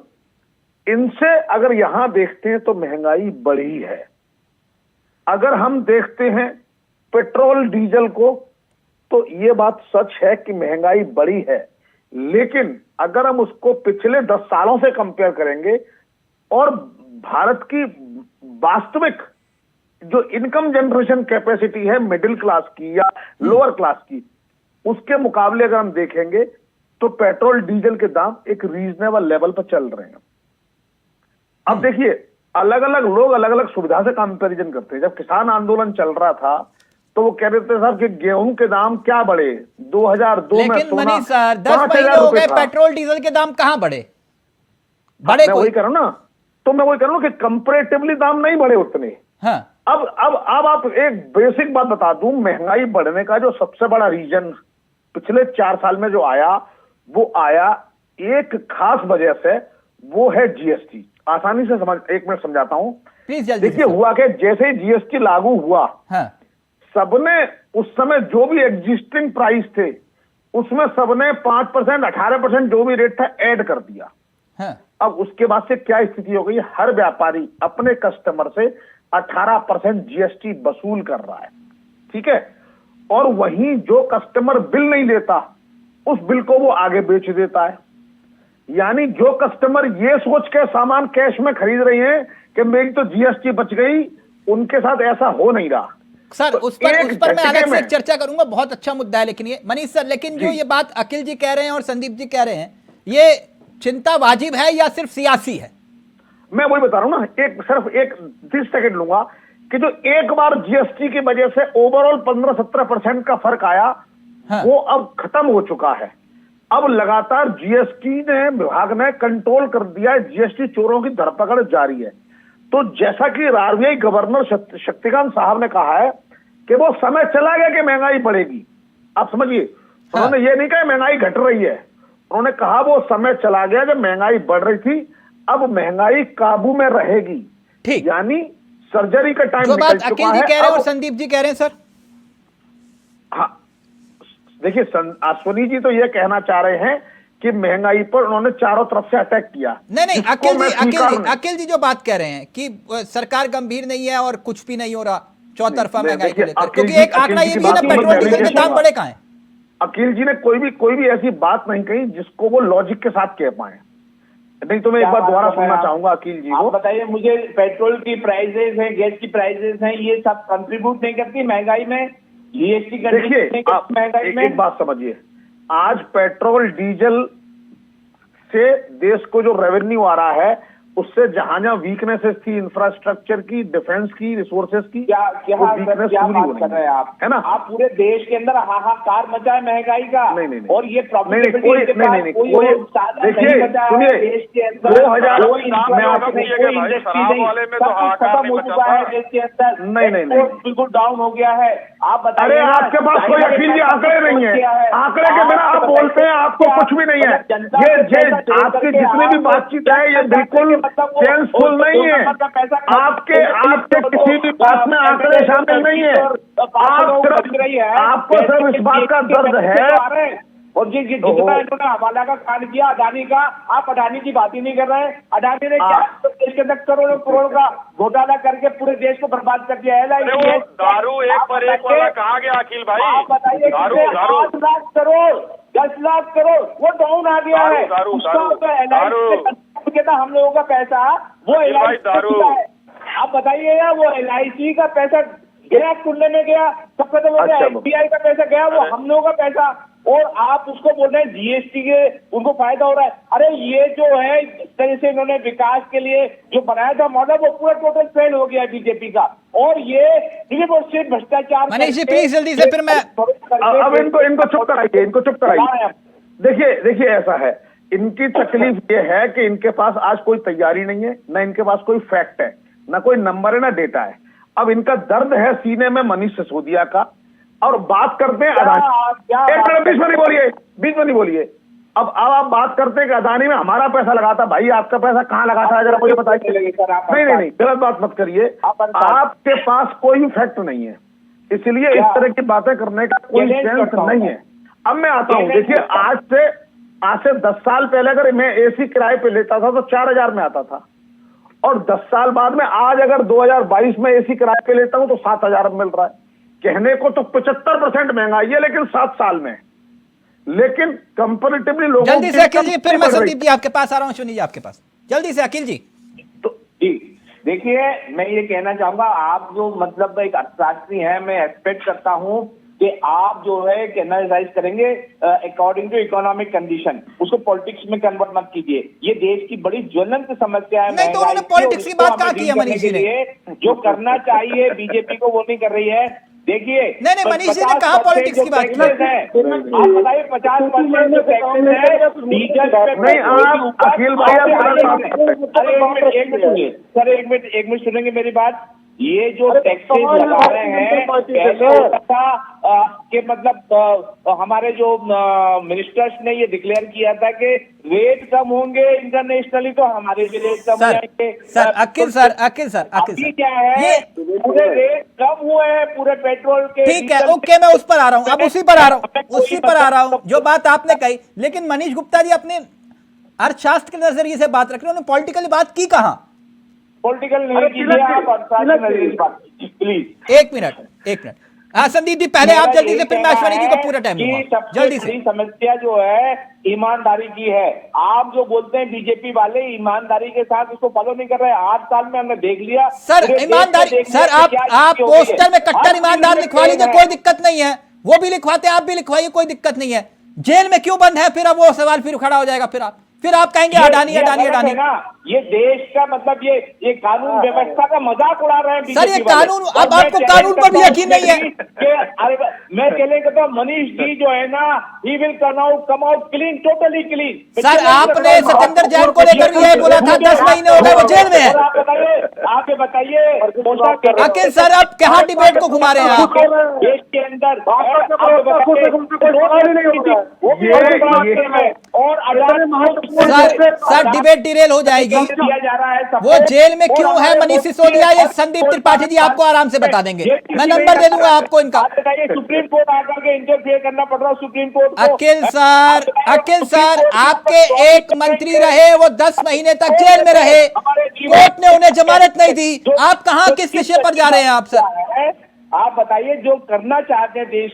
इनसे अगर यहां देखते हैं तो महंगाई बढ़ी है। अगर हम देखते हैं पेट्रोल डीजल को, तो ये बात सच है कि महंगाई बढ़ी है, लेकिन अगर हम उसको पिछले 10 सालों से कंपेयर करेंगे और भारत की वास्तविक जो इनकम जनरेशन कैपेसिटी है मिडिल क्लास की या लोअर क्लास की, उसके मुकाबले अगर हम देखेंगे तो पेट्रोल डीजल के दाम एक रीजनेबल लेवल पर चल रहे हैं। अब देखिए, अलग अलग लोग अलग अलग सुविधा से कंपैरिजन करते हैं। जब किसान आंदोलन चल रहा था तो वो कह रहे थे साहब कि गेहूं के दाम क्या बढ़े, 2002 में लेकिन मनीष सर 10 महीने हो गए, पेट्रोल डीजल के दाम कहां बढ़े? मैं वही कह रहा हूं ना, तो मैं वही कह रहा हूं कि कंपैरेटिवली दाम नहीं बढ़े उतने। हाँ। अब आप एक बेसिक बात बता दूं, महंगाई बढ़ने का जो सबसे बड़ा रीजन पिछले 4 साल में जो आया, वो आया एक खास वजह से, वो है जीएसटी। आसानी से समझ, 1 मिनट समझाता हूं प्लीज। देखिए, हुआ कि जैसे ही जीएसटी लागू हुआ, हाँ। सबने उस समय जो भी एग्जिस्टिंग प्राइस थे उसमें सबने 5%, 18% जो भी रेट था ऐड कर दिया। हाँ। अब उसके बाद से क्या स्थिति हो गई, हर व्यापारी अपने कस्टमर से 18% जीएसटी वसूल कर रहा है। ठीक है, और वहीं जो कस्टमर बिल नहीं देता उस बिल को वो आगे बेच देता है। यानी जो कस्टमर ये सोच के सामान कैश में खरीद रहे हैं कि मेरी तो जीएसटी बच गई, उनके साथ ऐसा हो नहीं रहा। सर तो उस पर मैं अलग से चर्चा करूंगा, बहुत अच्छा मुद्दा है। लेकिन ये मनीष सर, लेकिन जो ये बात अखिल जी कह रहे हैं और संदीप जी कह रहे हैं, ये चिंता वाजिब है या सिर्फ सियासी है? मैं वही बता रहा हूं ना, सिर्फ 30 सेकंड लूंगा कि जो एक बार जीएसटी की वजह से ओवरऑल 15-17% का फर्क आया, हाँ। वो अब खत्म हो चुका है। अब लगातार जीएसटी ने विभाग ने कंट्रोल कर दिया है, जीएसटी चोरों की धरपकड़ जारी है। तो जैसा कि आरबीआई गवर्नर शक्तिकांत साहब ने कहा है कि वो समय चला गया कि महंगाई बढ़ेगी। आप समझिए, उन्होंने ये नहीं कहा महंगाई घट रही है, उन्होंने कहा वो समय चला गया जब महंगाई बढ़ रही थी, अब महंगाई काबू में रहेगी। ठीक, यानी सर्जरी का टाइम जो निकल बात चुका अखिल जी है। कह रहे हैं और अब- संदीप जी कह रहे हैं सर, हाँ, देखिए अश्वनी जी तो ये कहना चाह रहे हैं कि महंगाई पर उन्होंने चारों तरफ से अटैक किया। नहीं जिसको अखिल मैं जी स्वीकार नहीं- अखिल जी जो बात कह रहे हैं कि सरकार गंभीर नहीं है और कुछ भी नहीं हो रहा चौतरफा नहीं, महंगाई को देखिए, लेकर, अखिल क्योंकि जी- एक आंकड़ा अखिल ये जी भी है ना, की बात पेट्रोल मैं डीजल के नहीं दाम कहूंगा। बढ़े कहाँ हैं? अखिल जी ने कोई भी ऐसी बात नहीं कही जिसको वो लॉजिक के साथ कह पाए। नहीं तो मैं एक बार दोबारा सुनना चाहूंगा अखिल जी आप को। बताइए मुझे, पेट्रोल की प्राइसेस हैं, गैस की प्राइसेस हैं, ये सब कंट्रीब्यूट नहीं करती महंगाई में? जीएसटी देखिए आप महंगाई में? एक बात समझिए, आज पेट्रोल डीजल से देश को जो रेवेन्यू आ रहा है, उससे जहां जहां वीकनेसेस थी इंफ्रास्ट्रक्चर की, डिफेंस की, रिसोर्सेज की, क्या क्या वो सर, weakness क्या पूरी बात होनी कर रहे हैं आप? है ना? आप पूरे देश के अंदर हाहाकार मचा है महंगाई का। नहीं, नहीं, नहीं। और ये नहीं, प्रॉफिटेबिलिटी कोई- के नहीं, पास नहीं, नहीं, कोई कोई- और साधन देखिए, नहीं बचा है सुनिए, देश के अंदर। 2000 कोई मैं आपको कोई कहिएगा भाई, इंडस्ट्री शराब नहीं, वाले में तो सब कुछ हाहाकार खत्म नहीं हो मचा चुका है था। देश के अंदर। नहीं, नहीं, नहीं। एक्सपोर्ट बिल्कुल डाउन हो गया है। आप बताइए अरे ना, आपके पास कोई चाइना ने अखिल जी पैसा आंकड़े नहीं किया है, आंकड़े के बिना आप बोलते हैं आपको कुछ भी नहीं है। जनता ये को पैसा दे आपकी करके जितनी भी आप बातचीत है ये बिल्कुल सेंसफुल नहीं है। आपके किसी भी बात में आंकड़े शामिल नहीं है। आपको सिर्फ इस बात का दर्द है। और जितना इन्होंने हवाला का कांड किया अडानी का, आप अडानी की बात ही नहीं कर रहे हैं। अडानी ने क्या देश के अंदर करोड़ों करोड़ का घोटाला करके पूरे देश को बर्बाद कर दिया है। अरे वो दारू एक पर एक वाला कहा गया अखिल भाई, आप बताइए, दारू 8 लाख करोड़ 10 लाख करोड़ वो डाउन आ गया है। दारू था हम लोगों का पैसा, वो भाई दारू। आप बताइए यार, वो LIC का पैसा गया, खुलने में गया, सबसे तो बोल रहे अच्छा, SBI का पैसा गया, वो हम लोगों का पैसा, और आप उसको बोल रहे हैं जीएसटी के उनको फायदा हो रहा है। अरे ये जो है जिस तरह से इन्होंने विकास के लिए जो बनाया था मॉडल, वो पूरा टोटल फेल हो गया बीजेपी का। और ये सिर्फ भ्रष्टाचार। मनीष जी प्लीज जल्दी से, फिर मैं अब इनको चुप कराइए, इनको चुप कराइए। देखिए ऐसा है, इनकी तकलीफ ये है कि इनके पास आज कोई तैयारी नहीं है, ना इनके पास कोई फैक्ट है, ना कोई नंबर है, ना डेटा है। अब इनका दर्द है सीने में मनीष सिसोदिया का, और बात करते हैं अदानी। एक मिनट बीच में नहीं बोलिए। अब आप बात करते हैं कि अदानी में हमारा पैसा लगा था। भाई आपका पैसा कहाँ लगा था जरा मुझे बताइए। नहीं, गलत बात मत करिए। आपके पास कोई फैक्ट नहीं है, इसलिए इस तरह की बातें करने का कोई सेंस नहीं है। अब मैं आता हूँ, देखिए आज से 10 साल पहले अगर मैं एसी किराए पे लेता था तो 4000 में आता था, और 10 साल बाद में आज अगर 2022 में एसी किराए पे लेता हूं तो 7000 मिल रहा है। कहने को तो 75% महंगाई है, लेकिन 7 साल में, लेकिन कंपैरेटिवली लोगों जल्दी से अखिल जी, फिर मैं संदीप जी आपके पास आ रहा हूं, सुनिए आपके पास जल्दी से अखिल जी। जी देखिए, मैं ये कहना चाहूंगा, आप जो मतलब एक अर्थशास्त्री हैं, मैं एक्सपेक्ट करता हूं कि आप जो है एनालाइज करेंगे अकॉर्डिंग टू इकोनॉमिक कंडीशन, उसको पॉलिटिक्स में कन्वर्ट मत कीजिए। ये देश की बड़ी ज्वलंत समस्या है। नहीं तो उन्होंने पॉलिटिक्स की बात कहाँ की है मनीष जी ने? जो करना चाहिए बीजेपी को वो नहीं कर रही है। देखिए, नहीं, मनीष जी ने कहा पॉलिटिक्स की बात की है। आप बताइए 50% जो टैक्सेस है डीजल पे। नहीं, आप अखिल भाई सर एक मिनट सुनेंगे मेरी बात। ये जो टैक्सेस लगा रहे हैं, पहले होता था कि मतलब हमारे जो मिनिस्टर्स ने ये डिक्लेयर किया था कि रेट कम होंगे इंटरनेशनली, तो हमारे भी रेट कम हो जाएंगे। सर अखिल सर अभी क्या है, पूरे रेट कम हुए हैं पूरे पेट्रोल के। ठीक है, ओके, मैं उस पर आ रहा हूं, अब उसी पर आ रहा हूं जो बात आपने कही। लेकिन मनीष गुप्ता जी अपने अर्थशास्त्र के नजरिए से बात रख रहे हैं, उन्होंने पॉलिटिकली बात की कहां? पॉलिटिकल नहीं कीजिए आप, अर्थशास्त्र नजरिए से बात कीजिए प्लीज। एक मिनट। हाँ संदीप जी, पहले आप जल्दी से, फिर मैं अश्वनी जी को पूरा टाइम दूंगा, जल्दी से। समस्या जो है ईमानदारी की है। आप जो बोलते हैं बीजेपी वाले ईमानदारी के साथ उसको फॉलो नहीं कर रहे। 8 साल में हमने देख लिया सर ईमानदारी। सर आप पोस्टर में कट्टर ईमानदार लिखवा लीजिए, कोई दिक्कत नहीं है। वो भी लिखवाते, आप भी लिखवाइए, कोई दिक्कत नहीं है। जेल में क्यों बंद है फिर? अब वो सवाल फिर खड़ा हो जाएगा। फिर आप फिर आप कहेंगे अडानी अडानी अडानी। ये देश का मतलब ये कानून व्यवस्था का मजाक उड़ा रहे हैं सर, ये कानून, अब आपको कानून पर भी यकीन नहीं है। अरे मैं चैलेंज करता हूं, मनीष जी जो है ना, he will come out clean, totally clean. Sir, आपने सत्येंद्र जैन को लेकर भी यही बोला था, 10 महीने हो गए वो जेल में है। आप ये बताइए अखिल सर, आप कहाँ डिबेट को घुमा रहे हैं आप? देश के अंदर सर डिबेट डिरेल हो जाएगी। किया जा रहा है, वो जेल में क्यों है मनीष सिसोदिया, ये संदीप त्रिपाठी जी आपको आराम से बता देंगे। मैं नंबर दे दूंगा आपको इनका। सुप्रीम कोर्ट आकर के इंटरफेयर करना पड़ रहा है सुप्रीम कोर्ट को। अखिल सर आपके एक मंत्री रहे, वो 10 महीने तक जेल में रहे, कोर्ट ने उन्हें जमानत नहीं दी। आप कहां किस विषय पर जा रहे हैं आप सर? आप बताइए, जो करना चाहते हैं देश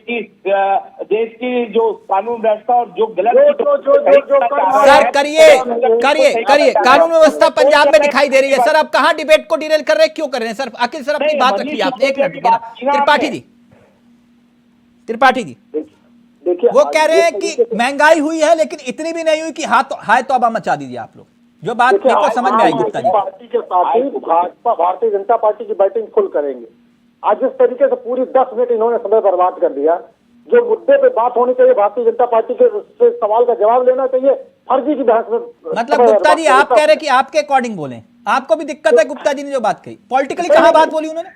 की जो कानून व्यवस्था और जो गलत सर करिए कानून व्यवस्था पंजाब में दिखाई दे रही है। सर आप कहां डिबेट को डिरेल कर रहे हैं, क्यों कर रहे हैं सर? अखिल सर अपनी बात रखिए आप, एक मिनट। त्रिपाठी जी देखिए, वो कह रहे हैं कि महंगाई हुई है लेकिन इतनी भी नहीं हुई कि हाय तौबा मचा दीजिए आप लोग। जो बात मेरे को समझ में आई गुप्ता जी, पार्टी के साथ ही भाजपा भारतीय जनता पार्टी की बैटिंग फुल करेंगे। आज जिस तरीके से पूरी 10 मिनट इन्होंने समय बर्बाद कर दिया, जो मुद्दे पे बात होनी चाहिए, भारतीय जनता पार्टी के से सवाल का जवाब लेना चाहिए, फर्जी की बहस में। मतलब गुप्ता जी आप कह रहे कि आपके अकॉर्डिंग बोले, आपको भी दिक्कत है गुप्ता जी ने जो बात कही? पॉलिटिकली कहां बात बोली उन्होंने?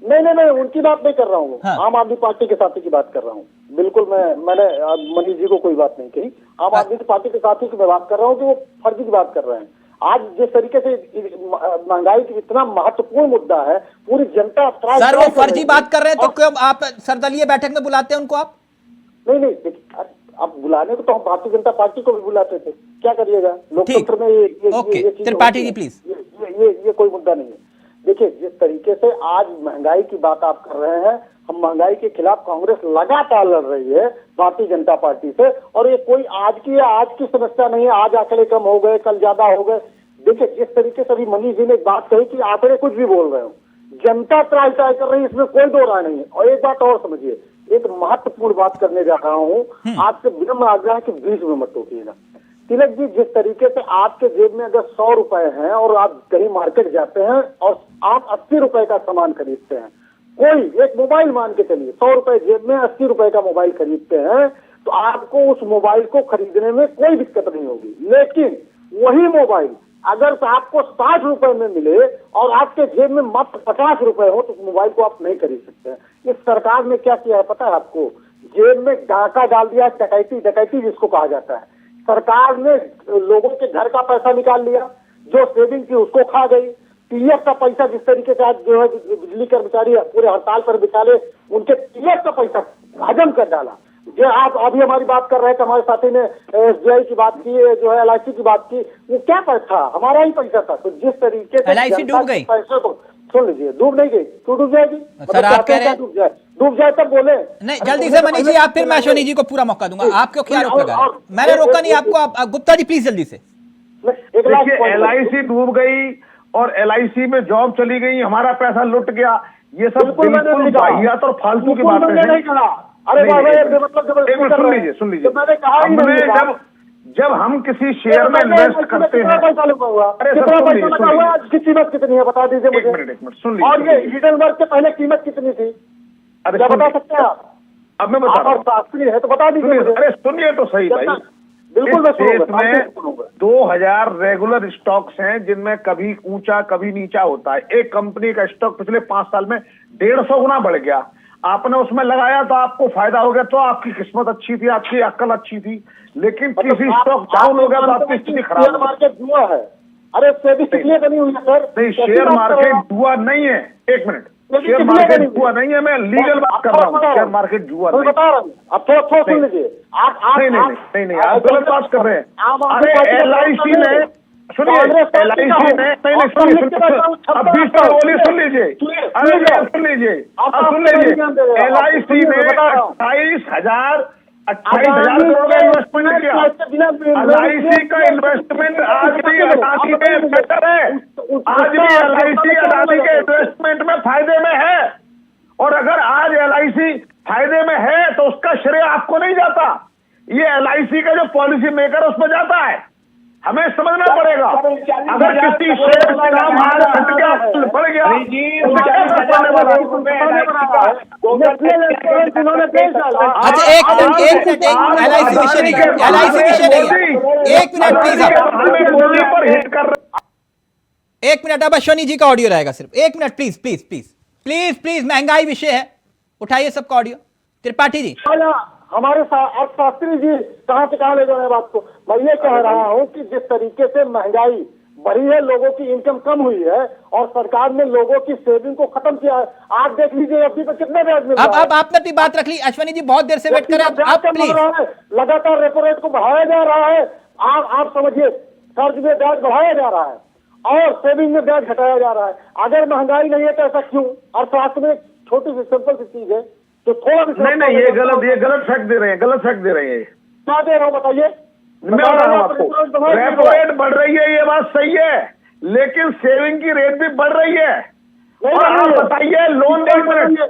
नहीं, उनकी बात नहीं कर रहा हूँ। हाँ। आम आदमी पार्टी के साथी की बात कर रहा हूँ। बिल्कुल मैंने मनीष जी को कोई बात नहीं कही। आम आदमी पार्टी के साथी की मैं बात कर रहा हूँ कि वो फर्जी की बात कर रहे हैं। आज जिस तरीके से महंगाई की इतना महत्वपूर्ण मुद्दा है, पूरी जनता सर वो फर्जी बात कर रहे हैं तो क्यों आप सर्वदलीय बैठक में बुलाते हैं उनको? आप नहीं देखिए, आप बुलाने को तो हम भारतीय जनता पार्टी को भी बुलाते थे, क्या करिएगा लोकतंत्र में। ये त्रिपाठी जी प्लीज, ये कोई मुद्दा नहीं है। देखिए, जिस तरीके से आज महंगाई की बात आप कर रहे हैं, हम महंगाई के खिलाफ कांग्रेस लगातार लड़ रही है भारतीय जनता पार्टी से, और ये कोई आज की समस्या नहीं है। आज आंकड़े कम हो गए, कल ज्यादा हो गए। देखिए, जिस तरीके से अभी मनीष जी ने एक बात कही कि आंकड़े कुछ भी बोल रहे हो, जनता त्राही कर रही है, इसमें कोई दो राय नहीं है। और एक बात और समझिए, एक महत्वपूर्ण बात करने जा रहा हूँ, आपसे विनम्र आग्रह है कि बीच में मत टोकिएगा। तिलक जी, जिस तरीके से आपके जेब में अगर 100 रुपए हैं और आप कहीं मार्केट जाते हैं और आप 80 रुपए का सामान खरीदते हैं, कोई एक मोबाइल मान के चलिए, 100 रुपए जेब में 80 रुपए का मोबाइल खरीदते हैं, तो आपको उस मोबाइल को खरीदने में कोई दिक्कत नहीं होगी। लेकिन वही मोबाइल अगर आपको 60 रुपए में मिले और आपके जेब में मात्र 50 रुपए हो, तो उस मोबाइल को आप नहीं खरीद सकते हैं। इस सरकार ने क्या किया है पता है आपको? जेब में डाका डाल दिया, डकैती जिसको कहा जाता है। सरकार ने लोगों के घर का पैसा निकाल लिया, जो सेविंग थी उसको खा गई। पीएफ का पैसा जिस तरीके से आज जो है बिजली कर्मचारी पूरे हड़ताल पर बिचारे, उनके पीएफ का पैसा हजम कर डाला। जो आप अभी हमारी बात कर रहे थे, हमारे साथी ने एसबीआई की बात की, जो है एलआईसी की बात की, वो क्या पैसा? हमारा ही पैसा था। तो जिस तरीके से एलआईसी डूब गई, पैसे को सुन लीजिए, डूब नहीं गई, क्यों डूब जाएगी? सर आप कह रहे हैं डूब जाए तब बोले। नहीं, जल्दी से मनीष जी आप, फिर मैं अश्विनी जी को पूरा मौका दूंगा। आप क्यों क्या रोक लगा रहे हैं? मैंने रोका नहीं आपको। आप गुप्ता जी प्लीज जल्दी से। देखिए, एलआईसी डूब गई और एलआईसी में जॉब चली गई, हमारा पैसा लुट गया, ये सब बिल्कुल वाहियात और फालतू की बात है। अरे मतलब सुन लीजिए, हमने जब हम किसी शेयर में इन्वेस्ट करते हैं, की कीमत कितनी है बता दीजिए मुझे। एक मिनट सुन लीजिए। और ये हिडनबर्ग के पहले कीमत कितनी थी? अरे क्या बता सकते हैं आप? अब मैं बता रहा हूं, शास्त्री है तो बता दीजिए। अरे सुनिए तो सही भाई, बिल्कुल में 2000 रेगुलर स्टॉक्स हैं जिनमें कभी ऊंचा कभी नीचा होता है। एक कंपनी का स्टॉक पिछले 5 साल में 150 गुना बढ़ गया, आपने उसमें लगाया तो आपको फायदा हो गया, तो आपकी किस्मत अच्छी थी, आपकी अक्ल अच्छी थी। लेकिन किसी स्टॉक डाउन हो गया तो आपकी स्थिति खराब हो। मार्केट जुआ है। अरे इसलिए बनी हुई है सर। नहीं, शेयर मार्केट जुआ नहीं है। एक मिनट, शेयर मार्केट जुआ नहीं है, मैं लीगल बात कर रहा हूँ। शेयर मार्केट जुआ नहीं बता रहा हूँ। अब थोड़ा सुन लीजिए। नहीं, आप गलत बात कर रहे हैं। अरे एलआईसी ने, सुनिए, एलआईसी ने, नहीं सुनिए, अब 20 पर बोलिए, सुन लीजिए, अरे सुन लीजिए, एलआईसी ने 28,000 करोड़ का इन्वेस्टमेंट किया। एलआईसी का इन्वेस्टमेंट आज भी अडानी में बेहतर है, आज भी एलआईसी अडानी के इन्वेस्टमेंट में फायदे में है। और अगर आज एलआईसी फायदे में है तो उसका श्रेय आपको नहीं जाता, ये एलआईसी का जो पॉलिसी मेकर उसमें जाता है। हमें समझना पड़ेगा। अगर किसी शेयर का नाम आज घट गया, बढ़ गया, अच्छा एक मिनट LIC विषय नहीं है, LIC विषय नहीं है, एक मिनट प्लीज पर हिट कर रहे। एक मिनट, अब अश्वनी जी का ऑडियो रहेगा सिर्फ एक minute, please please please please please, महंगाई विषय है, उठाइए सबका ऑडियो। त्रिपाठी जी, हमारे अर्थशास्त्री जी कहाँ से कहाँ ले जा रहे हैं बात को। मैं ये कह रहा हूँ कि जिस तरीके से महंगाई बढ़ी है, लोगों की इनकम कम हुई है और सरकार ने लोगों की सेविंग को खत्म किया है। आप देख लीजिए अभी तक कितने ब्याज मिल रहा है। अब आपने अपनी बात रख ली, अश्वनी जी बहुत देर से वेट कर रहे हैं, आप प्लीज। लगातार रेपो रेट को बढ़ाया जा रहा है। आप समझिए, कर्ज में ब्याज बढ़ाया जा रहा है और सेविंग में ब्याज घटाया जा रहा है। अगर महंगाई नहीं है तो ऐसा क्यों? अर्थशास्त्र में छोटी सी सिंपल सी चीज है तो थोड़ा नहीं, ये गलत फैक्ट दे रहे हैं, गलत फैक्ट दे रहे हैं। क्या दे रहा हूँ बताइए? मैं बता रहा हूँ आपको, रेपो रेट बढ़ रही है, ये बात सही है, लेकिन सेविंग की रेट भी बढ़ रही है। और आप बताइए लोन, एक मिनट,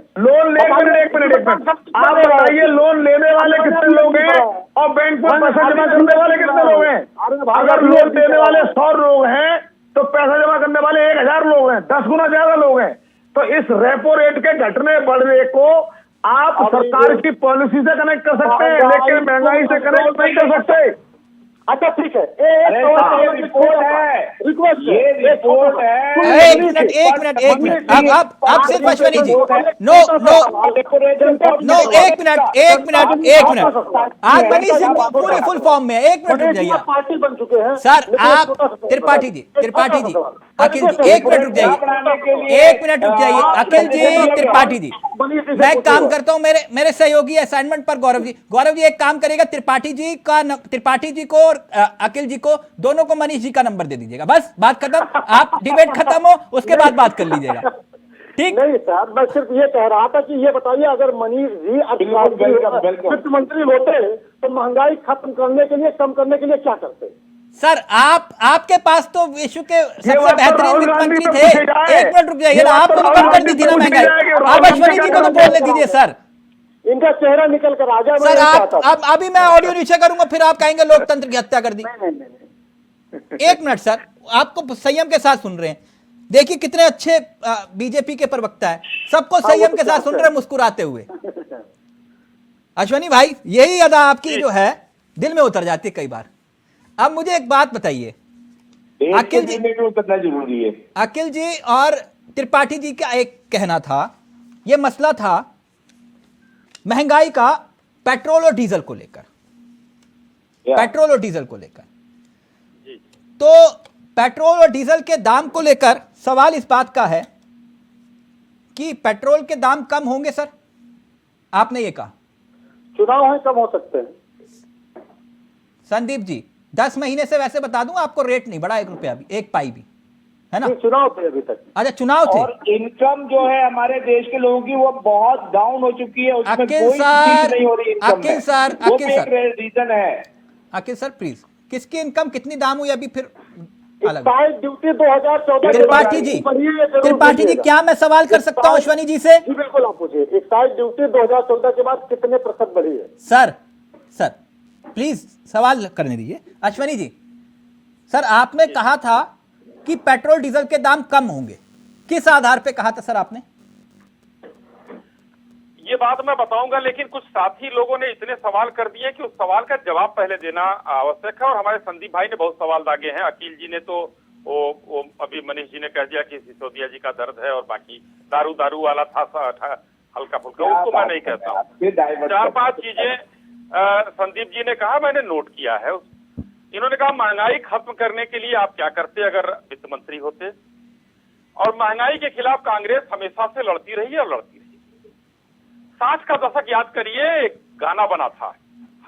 आप बताइए लोन लेने वाले कितने लोग हैं और बैंक में पैसा जमा करने वाले कितने लोग हैं? अगर लोन देने वाले 100 लोग हैं तो पैसा जमा करने वाले 1000 लोग हैं, 10 गुना ज्यादा लोग हैं। तो इस रेपो रेट के घटने बढ़ने को आप सरकार की पॉलिसी से कनेक्ट कर सकते हैं, लेकिन महंगाई से कनेक्ट नहीं कर सकते। अच्छा ठीक है, रिपोर्ट है, ये रिपोर्ट है। एक मिनट, अब सिर्फ अश्वनी जी, नो, एक मिनट, आज मनीष सिंह पूरी फुल फॉर्म में, एक मिनट रुक जाइए पार्टी बन चुके हैं सर। आप त्रिपाठी जी, अखिल जी, एक मिनट रुक जाइए, अखिल जी, त्रिपाठी जी, मैं एक काम करता हूं, मेरे सहयोगी असाइनमेंट पर गौरव जी एक काम करेगा, त्रिपाठी जी को और अखिल जी को, दोनों को मनीष जी का नंबर दे दीजिएगा, बस बात खत्म, आप डिबेट खत्म हो उसके बाद बात कर लीजिएगा, ठीक? नहीं सर, मैं सिर्फ ये कह रहा था कि ये बताइए, अगर मनीष जी वित्त मंत्री होते तो महंगाई खत्म करने के लिए, कम करने के लिए क्या करते? सर आपके पास तो विश्व के सबसे बेहतरीन वित्त मंत्री थे। एक मिनट रुक जाइए ना, आपको तो कम कर दी थी ना महंगाई, आप अश्वनी जी को तो बोलने दीजिए सर। इनका चेहरा निकल कर आ जाए सर। आप अभी मैं ऑडियो नीचे करूंगा, फिर आप कहेंगे लोकतंत्र की हत्या कर दी। एक मिनट सर, आपको संयम के साथ सुन रहे हैं, देखिए कितने अच्छे बीजेपी के प्रवक्ता है, सबको संयम के साथ सुन रहे हैं मुस्कुराते हुए। अश्वनी भाई, यही अदा आपकी जो है दिल में उतर जाती है कई बार। अब मुझे एक बात बताइए, अखिल जी करना जरूरी है। अखिल जी और त्रिपाठी जी का एक कहना था, यह मसला था महंगाई का पेट्रोल और डीजल को लेकर, तो पेट्रोल और डीजल के दाम को लेकर सवाल इस बात का है कि पेट्रोल के दाम कम होंगे सर, आपने ये कहा। चुनाव है, कम हो सकते हैं। संदीप जी, 10 महीने से वैसे बता दूं आपको, रेट नहीं बढ़ा 1 रुपया भी, 1 पाई भी, है ना? चुनाव थे अभी तक। अच्छा चुनाव थे। और इनकम जो है हमारे देश के लोगों की वो बहुत डाउन हो चुकी है, उसमें कोई चीज नहीं हो रही इनकम में। अखिल सर, रीजन है। अखिल सर प्लीज, किसकी इनकम कितनी दाम हुई अभी फिर अलग? ड्यूटी 2014। त्रिपाठी जी क्या मैं सवाल कर सकता हूं अश्वनी जी से? जी बिल्कुल, आप पूछिए। एक्साइज ड्यूटी 2014 के बाद कितने % बढ़ी है? सर प्लीज सवाल करने दीजिए। अश्वनी जी, सर आपने कहा था कि पेट्रोल डीजल के दाम कम होंगे, किस आधार पे कहा था सर आपने? ये बात मैं बताऊंगा, लेकिन कुछ साथी लोगों ने इतने सवाल कर दिए कि उस सवाल का जवाब पहले देना आवश्यक है, और हमारे संदीप भाई ने बहुत सवाल दागे हैं। अखिल जी ने तो वो अभी मनीष जी ने कह दिया कि सिसोदिया जी का दर्द है, और बाकी दारू वाला था हल्का फुल्का, उसको मैं नहीं कहता हूँ। 4-5 चीजें संदीप जी ने कहा, मैंने नोट किया है। इन्होंने कहा महंगाई खत्म करने के लिए आप क्या करते अगर वित्त मंत्री होते, और महंगाई के खिलाफ कांग्रेस हमेशा से लड़ती रही है और लड़ती रही। 60 का दशक याद करिए, एक गाना बना था,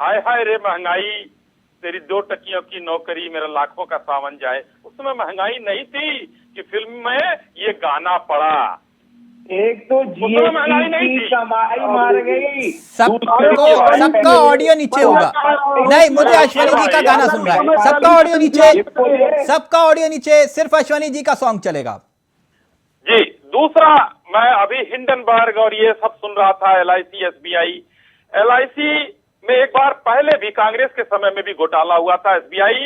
हाय हाय रे महंगाई, तेरी 2 टकियों की नौकरी, मेरा लाखों का सावन जाए। उसमें महंगाई नहीं थी कि फिल्म में ये गाना पड़ा। एक तो जीएसटी की कमाई मार गई, सबका ऑडियो नीचे होगा। नहीं, मुझे अश्वनी जी का गाना सुन रहा है, सबका ऑडियो नीचे, सिर्फ अश्वनी जी का सॉन्ग चलेगा जी। दूसरा, मैं अभी हिंडनबर्ग और ये सब सुन रहा था, LIC SBI। LIC में एक बार पहले भी कांग्रेस के समय में भी घोटाला हुआ था। SBI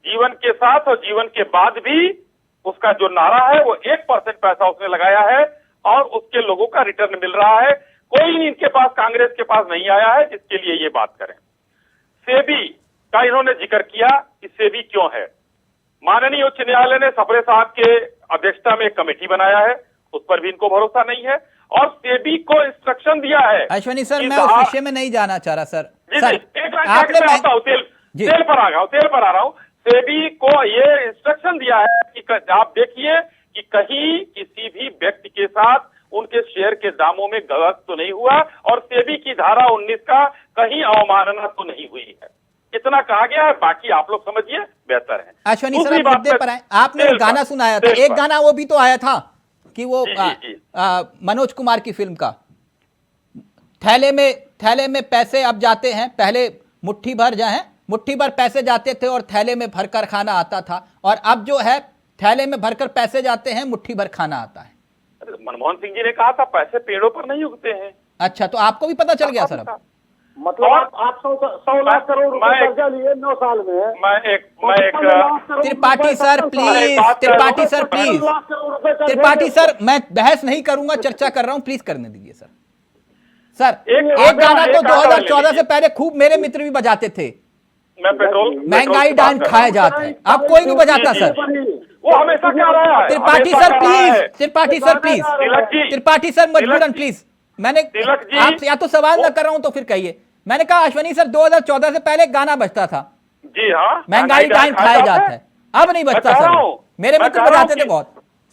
जीवन के साथ और जीवन के बाद भी उसका जो नारा है वो 1% पैसा उसने लगाया है और उसके लोगों का रिटर्न मिल रहा है। कोई इनके पास, कांग्रेस के पास नहीं आया है जिसके लिए ये बात करें। सेबी का इन्होंने जिक्र किया कि सेबी क्यों है। माननीय उच्च न्यायालय ने सप्रे साहब के अध्यक्षता में एक कमेटी बनाया है, उस पर भी इनको भरोसा नहीं है और सेबी को इंस्ट्रक्शन दिया है। अश्वनी सर, मैं उस विषय में नहीं जाना चाह रहा सर। जी सर, एक लाइन में आता हूं, तेल पर आ रहा हूं। सेबी को ये इंस्ट्रक्शन दिया है कि आप देखिए कि कहीं किसी भी व्यक्ति के साथ उनके शेयर के दामों में गलत तो नहीं हुआ और सेबी की धारा 19 का कहीं अवमानना तो नहीं हुई है। इतना कहा गया है, बाकी आप लोग समझिए बेहतर है। अश्वनी सर, आप मुद्दे पर आए। आपने एक गाना सुनाया था, एक गाना वो भी तो आया था कि वो मनोज कुमार की फिल्म का, थैले में पैसे अब जाते हैं, पहले मुट्ठी भर पैसे जाते थे और थैले में भरकर खाना आता था, और अब जो है थैले में भरकर पैसे जाते हैं, मुट्ठी भर खाना आता है। मनमोहन सिंह जी ने कहा था पैसे पेड़ों पर नहीं उगते हैं। अच्छा, तो आपको भी पता चल गया सर? अब मतलब आप 100 लाख करोड़ रुपए कर्जा लिए 9 साल में। मैं एक Tripathi sir please, Tripathi sir please, Tripathi sir मैं बहस नहीं करूंगा, चर्चा कर रहा हूं, प्लीज करने दीजिए सर। सर एक गाना तो 2014 से पहले खूब मेरे मित्र भी बजाते थे, मैं पेट्रोल महंगाई डांस खाया जाता है, अब कोई नहीं बजाता सर। वो हमेशा क्या रहा है। Tripathi sir please, Tripathi sir please, Tripathi sir मजबूरन प्लीज। मैंने आपसे या तो सवाल ना कर रहा हूं तो फिर कहिए। मैंने कहा अश्वनी सर 2014 से पहले गाना बजता था, जी हाँ, महंगाई डांस खाया जाता है, अब नहीं बजता सर। मेरे मित्र बजाते थे बहुत।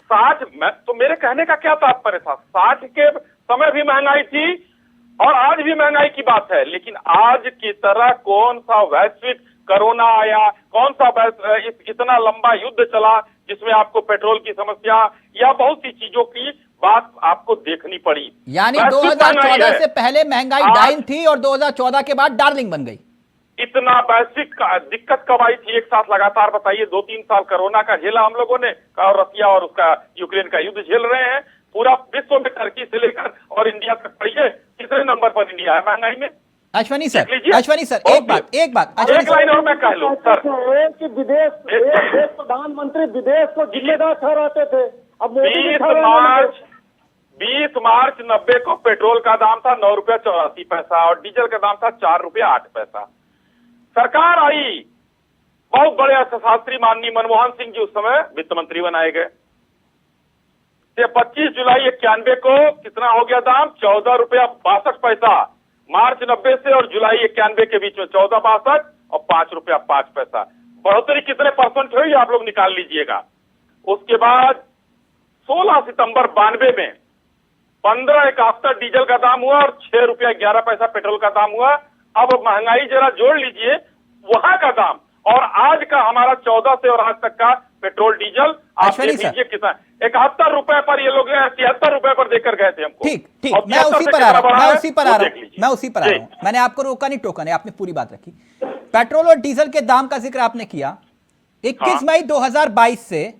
60 तो मेरे कहने का क्या तात्पर्य था, 60 के समय भी महंगाई थी और आज भी महंगाई की बात है, लेकिन आज की तरह कौन सा वैश्विक कोरोना आया, कौन सा इतना लंबा युद्ध चला जिसमें आपको पेट्रोल की समस्या या बहुत सी चीजों की बात आपको देखनी पड़ी। यानी 2014 से पहले महंगाई डाइन थी और 2014 के बाद डार्लिंग बन गई। इतना वैश्विक दिक्कत कब आई थी एक साथ लगातार, बताइए। 2-3 साल कोरोना का झेला हम लोगों ने, और रसिया और उसका यूक्रेन का युद्ध झेल रहे हैं। पूरा विश्व में टर्की से लेकर और इंडिया तक पढ़िए, कितने नंबर पर इंडिया है महंगाई में। अश्वनी सर एक बात एक लाइन और मैं कह लूं सर कि विदेश प्रधानमंत्री विदेश को जिम्मेदार ठहराते थे, अब 20 मार्च 90 को पेट्रोल का दाम था 9 रुपया 84 पैसा और डीजल का दाम था 4 रुपया 8 पैसा। सरकार आई, बहुत बड़े अर्थशास्त्री माननीय मनमोहन सिंह जी उस समय वित्त मंत्री बनाए गए। 25 जुलाई 91 को कितना हो गया दाम, 14 रुपया 62 पैसा। मार्च 90 से और जुलाई 91 के बीच में 14.62 और 5 रुपया 5 पैसा। बढ़ोतरी कितने परसेंट हुई आप लोग निकाल लीजिएगा। उसके बाद 16 सितंबर 92 में 15.71 डीजल का दाम हुआ और 6 रुपया 11 पैसा पेट्रोल का दाम हुआ। अब महंगाई जरा जोड़ लीजिए वहां का दाम और आज का हमारा 14 से और आज तक का पेट्रोल डीजल आप देख लीजिए कितना। 71 रुपए पर ये लोग 73 रुपए पर देकर गए थे हमको। ठीक, मैं उसी पर आ रहा हूं। मैंने आपको रोका नहीं टोका नहीं, आपने पूरी बात रखी। पेट्रोल और डीजल के दाम का जिक्र आपने किया। 21 मई 2022 से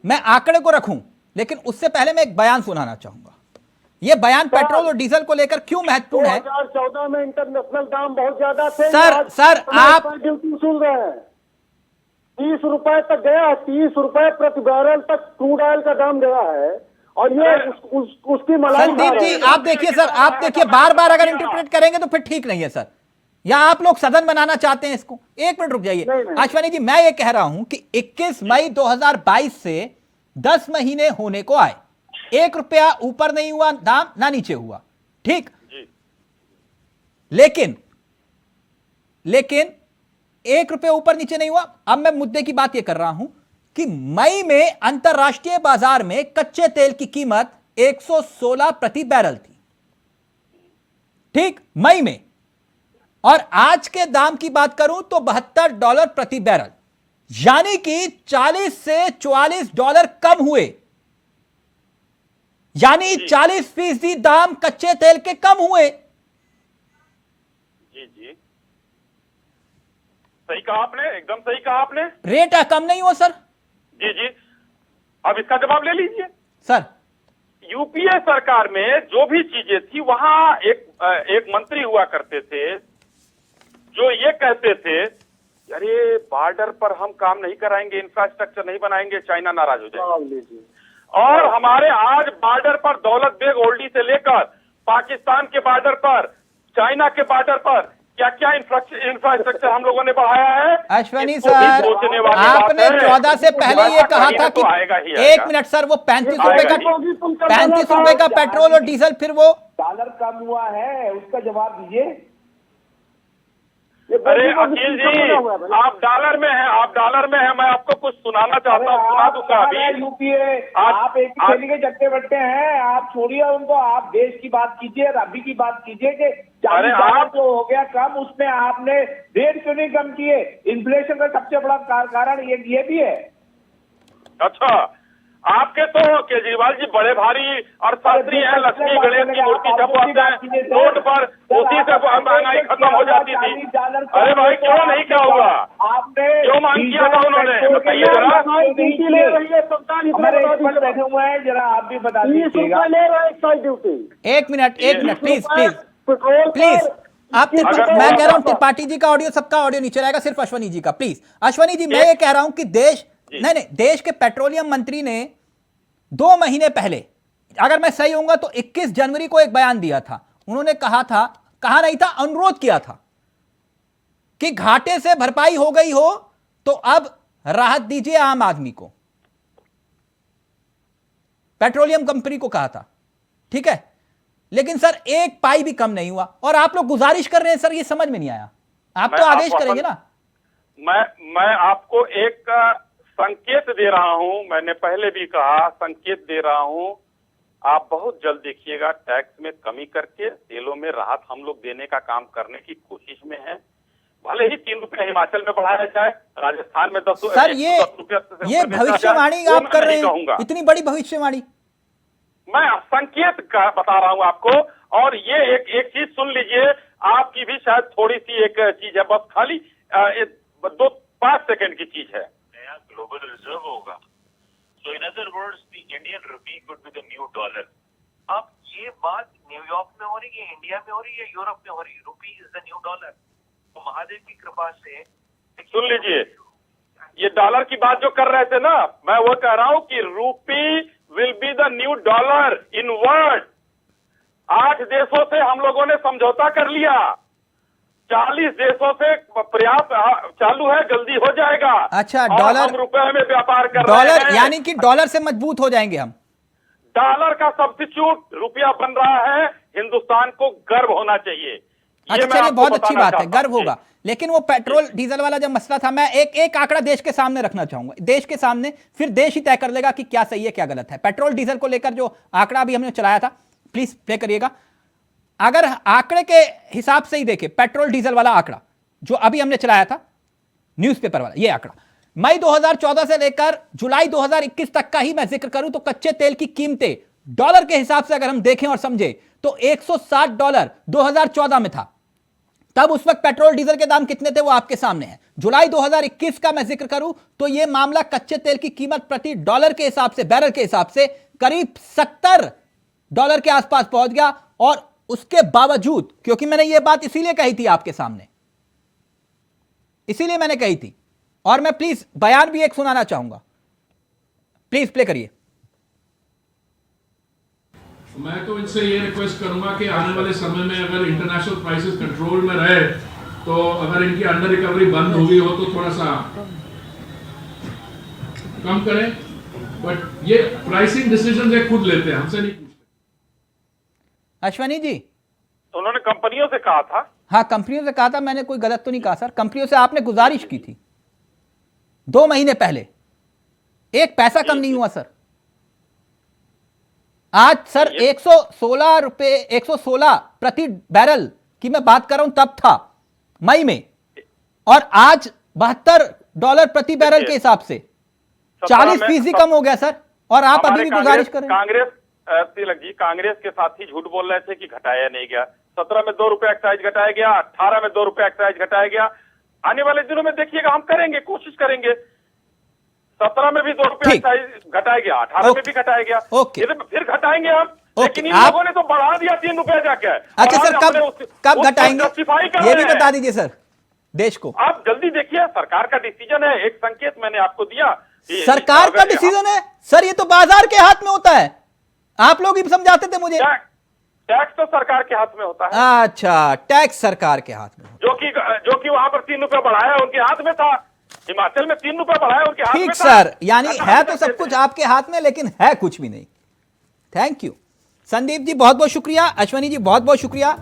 मैं आंकड़े को रखूं, लेकिन उससे पहले मैं एक बयान सुनाना चाहूंगा। यह बयान पेट्रोल और डीजल को लेकर क्यों महत्वपूर्ण है। 2014 में इंटरनेशनल दाम बहुत ज्यादा थे सर आप ड्यूटी सुन रहे हैं, 30 रुपए तक गया, 30 रुपए प्रति बैरल तक क्रूड ऑयल का दाम गया है और ये उसकी मलाई। संदीप जी आप देखिए सर, आप देखिए बार बार अगर इंटरप्रेट करेंगे तो फिर ठीक नहीं है सर। या आप लोग सदन बनाना चाहते हैं इसको। एक मिनट रुक जाइए अश्वनी जी, मैं ये कह रहा हूं कि 21 मई 2022 से 10 महीने होने को आए, 1 रुपया ऊपर नहीं हुआ दाम, ना नीचे हुआ, ठीक। लेकिन 1 रुपये ऊपर नीचे नहीं हुआ। अब मैं मुद्दे की बात यह कर रहा हूं कि मई में अंतरराष्ट्रीय बाजार में कच्चे तेल की कीमत 116 प्रति बैरल थी, ठीक, मई में। और आज के दाम की बात करूं तो $72 प्रति बैरल, यानी कि 40 से $44 कम हुए, यानी 40% दाम कच्चे तेल के कम हुए। जी सही कहा आपने, एकदम सही कहा आपने। रेट कम नहीं हुआ सर। जी अब इसका जवाब ले लीजिए सर। यूपीए सरकार में जो भी चीजें थी वहां एक मंत्री हुआ करते थे जो ये कहते थे अरे बॉर्डर पर हम काम नहीं कराएंगे, इंफ्रास्ट्रक्चर नहीं बनाएंगे, चाइना नाराज हो जाएगा। और हमारे आज बॉर्डर पर दौलत बेग ओल्डी से लेकर पाकिस्तान के बॉर्डर पर, चाइना के बॉर्डर पर क्या क्या इंफ्रास्ट्रक्चर हम लोगों ने बढ़ाया है। अश्वनी सर, आपने 14 से पहले ये कहा था कि एक मिनट सर, वो 35 रुपए का पेट्रोल और डीजल, फिर वो डॉलर कम हुआ है, उसका जवाब दीजिए। अरे अखिल जी, आप डॉलर में हैं, आप डॉलर में हैं, मैं आपको कुछ सुनाना चाहता हूँ, सुना दूंगा अभी। यूपीए आप एक थैली के चट्टे बट्टे हैं, आप छोड़िए उनको, आप देश की बात कीजिए, रबी की बात कीजिए कि $40 जो हो गया कम, उसमें आपने रेट क्यों नहीं कम किए? इन्फ्लेशन का सबसे बड़ा कारण ये भी है। अच्छा, आपके तो केजरीवाल जी बड़े भारी और शास्त्री हैं, लक्ष्मी गणेश की मूर्ति जब आते हैं रोड पर, उसी से महंगाई खत्म हो जाती थी। अरे भाई क्यों नहीं, क्या हुआ, आपने क्यों मांग किया था उन्होंने, बताइए जरा। बैठे हुए हैं, जरा आप भी बता दीजिएगा। एक मिनट प्लीज प्लीज आप मैं कह रहा हूं त्रिपाठी जी का ऑडियो, सबका ऑडियो नहीं चलाएगा, सिर्फ अश्वनी जी का। प्लीज अश्वनी जी, मैं ये कह रहा हूं कि नहीं, देश के पेट्रोलियम मंत्री ने 2 महीने पहले, अगर मैं सही होऊंगा तो 21 जनवरी को एक बयान दिया था। उन्होंने कहा नहीं था, अनुरोध किया था कि घाटे से भरपाई हो गई हो तो अब राहत दीजिए आम आदमी को। पेट्रोलियम कंपनी को कहा था, ठीक है, लेकिन सर एक पाई भी कम नहीं हुआ और आप लोग गुजारिश कर रहे हैं। सर ये समझ में नहीं आया, आप तो आदेश करेंगे ना। मैं आपको एक संकेत दे रहा हूं, मैंने पहले भी कहा, संकेत दे रहा हूं, आप बहुत जल्द देखिएगा टैक्स में कमी करके तेलों में राहत हम लोग देने का काम करने की कोशिश में है। भले ही 3 रुपए हिमाचल में बढ़ाया जाए, राजस्थान में 10 सर ये भविष्यवाणी आप कर रहे हैं, इतनी बड़ी भविष्यवाणी। मैं संकेत का बता रहा हूं आपको। और ये एक चीज सुन लीजिए, आपकी भी शायद थोड़ी सी एक चीज है, बस खाली 5 सेकंड की चीज है। ग्लोबल रिजर्व होगा, so in other words the Indian rupee could be the new dollar. अब ये बात न्यूयॉर्क में हो रही है, इंडिया में हो रही है, यूरोप में हो रही है, रुपी इज द न्यू डॉलर। तो महादेव की कृपा से सुन लीजिए, ये डॉलर की बात जो कर रहे थे ना, मैं वो कह रहा हूं कि रूपी will be the new dollar in world. 8 देशों से हम लोगों ने समझौता कर लिया, 40 देशों से प्रयास चालू है, जल्दी हो जाएगा। अच्छा, डॉलर रुपए में व्यापार कर रहे हैं, डॉलर यानी कि डॉलर से मजबूत हो जाएंगे हम। डॉलर का सब्स्टिट्यूट रुपया बन रहा है, हिंदुस्तान को गर्व होना चाहिए। अच्छा चलिए, बहुत अच्छी बात है, गर्व होगा। लेकिन वो पेट्रोल डीजल वाला जब मसला था, मैं एक आंकड़ा देश के सामने रखना चाहूंगा, देश के सामने, फिर देश ही तय कर लेगा कि क्या सही है क्या गलत है। पेट्रोल डीजल को लेकर जो आंकड़ा अभी हमने चलाया था, प्लीज प्ले करिएगा। अगर आंकड़े के हिसाब से ही देखें, पेट्रोल डीजल वाला आंकड़ा जो अभी हमने चलाया था, न्यूज़पेपर वाला ये आंकड़ा, मई 2014 से लेकर जुलाई 2021 तक का ही मैं जिक्र करूं तो कच्चे तेल की कीमतें डॉलर के हिसाब से अगर हम देखें और समझें तो $160 2014 में था। तब उस वक्त पेट्रोल डीजल के दाम कितने थे वो आपके सामने है। जुलाई 2021 का मैं जिक्र करूं तो यह मामला कच्चे तेल की कीमत प्रति डॉलर के हिसाब से, बैरल के हिसाब से करीब $70 के आसपास पहुंच गया। और उसके बावजूद, क्योंकि मैंने ये बात इसीलिए कही थी आपके सामने, इसीलिए मैंने कही थी, और मैं प्लीज बयान भी एक सुनाना चाहूंगा, प्लीज प्ले करिए। मैं तो इनसे ये रिक्वेस्ट करूंगा कि आने वाले समय में अगर इंटरनेशनल प्राइसेस कंट्रोल में रहे तो अगर इनकी अंडर रिकवरी बंद हुई हो तो थोड़ा सा कम करें, बट ये प्राइसिंग डिसीजन ये खुद लेते हैं, हमसे नहीं पूछते। अश्वनी जी, उन्होंने कंपनियों से कहा था। हाँ, कंपनियों से कहा था, मैंने कोई गलत तो नहीं कहा सर। कंपनियों से आपने गुजारिश की थी 2 महीने पहले, एक पैसा कम नहीं हुआ सर। आज सर 116 रुपए, 116 प्रति बैरल की मैं बात कर रहा हूं, तब था मई में, और आज $72 प्रति बैरल के हिसाब से 40% कम हो गया सर। और आप अभी भी गुजारिश कर रहे हैं। कांग्रेस तिलक जी, कांग्रेस के साथी झूठ बोल रहे थे कि घटाया नहीं गया। 17 में 2 रुपए एक्साइज घटाया गया, 18 में 2 रुपए एक्साइज घटाया गया। आने वाले दिनों में देखिएगा, हम करेंगे, कोशिश करेंगे। 17 में भी 2 रुपए एक्साइज घटाया गया, 18 में भी घटाया गया, फिर घटाएंगे हम। लेकिन इन लोगों ने तो बढ़ा दिया 3 रुपए जाकर। अच्छा सर, कब घटाएंगे ये भी बता दीजिए सर, देश को। आप जल्दी देखिए, सरकार का डिसीजन है। एक संकेत मैंने आपको दिया कि सरकार का डिसीजन है सर, ये तो बाजार के हाथ में होता है। आप लोग ही समझाते थे मुझे। टैक्स तो सरकार के हाथ में होता है। अच्छा, टैक्स सरकार के हाथ में, जो कि वहां पर 3 रुपए बढ़ाया उनके हाथ में था। हिमाचल में 3 रुपए बढ़ाया उनके हाथ में था। ठीक सर, यानी है तो सब कुछ आपके हाथ में, लेकिन है कुछ भी नहीं। थैंक यू संदीप जी, बहुत बहुत शुक्रिया। अश्वनी जी बहुत बहुत शुक्रिया।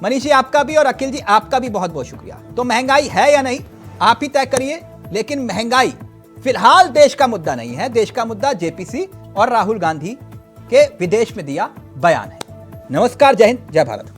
मनीष जी आपका भी, और अखिल जी आपका भी बहुत बहुत शुक्रिया। तो महंगाई है या नहीं आप ही तय करिए, लेकिन महंगाई फिलहाल देश का मुद्दा नहीं है। देश का मुद्दा जेपीसी और राहुल गांधी के विदेश में दिया बयान है। नमस्कार, जय हिंद, जय भारत।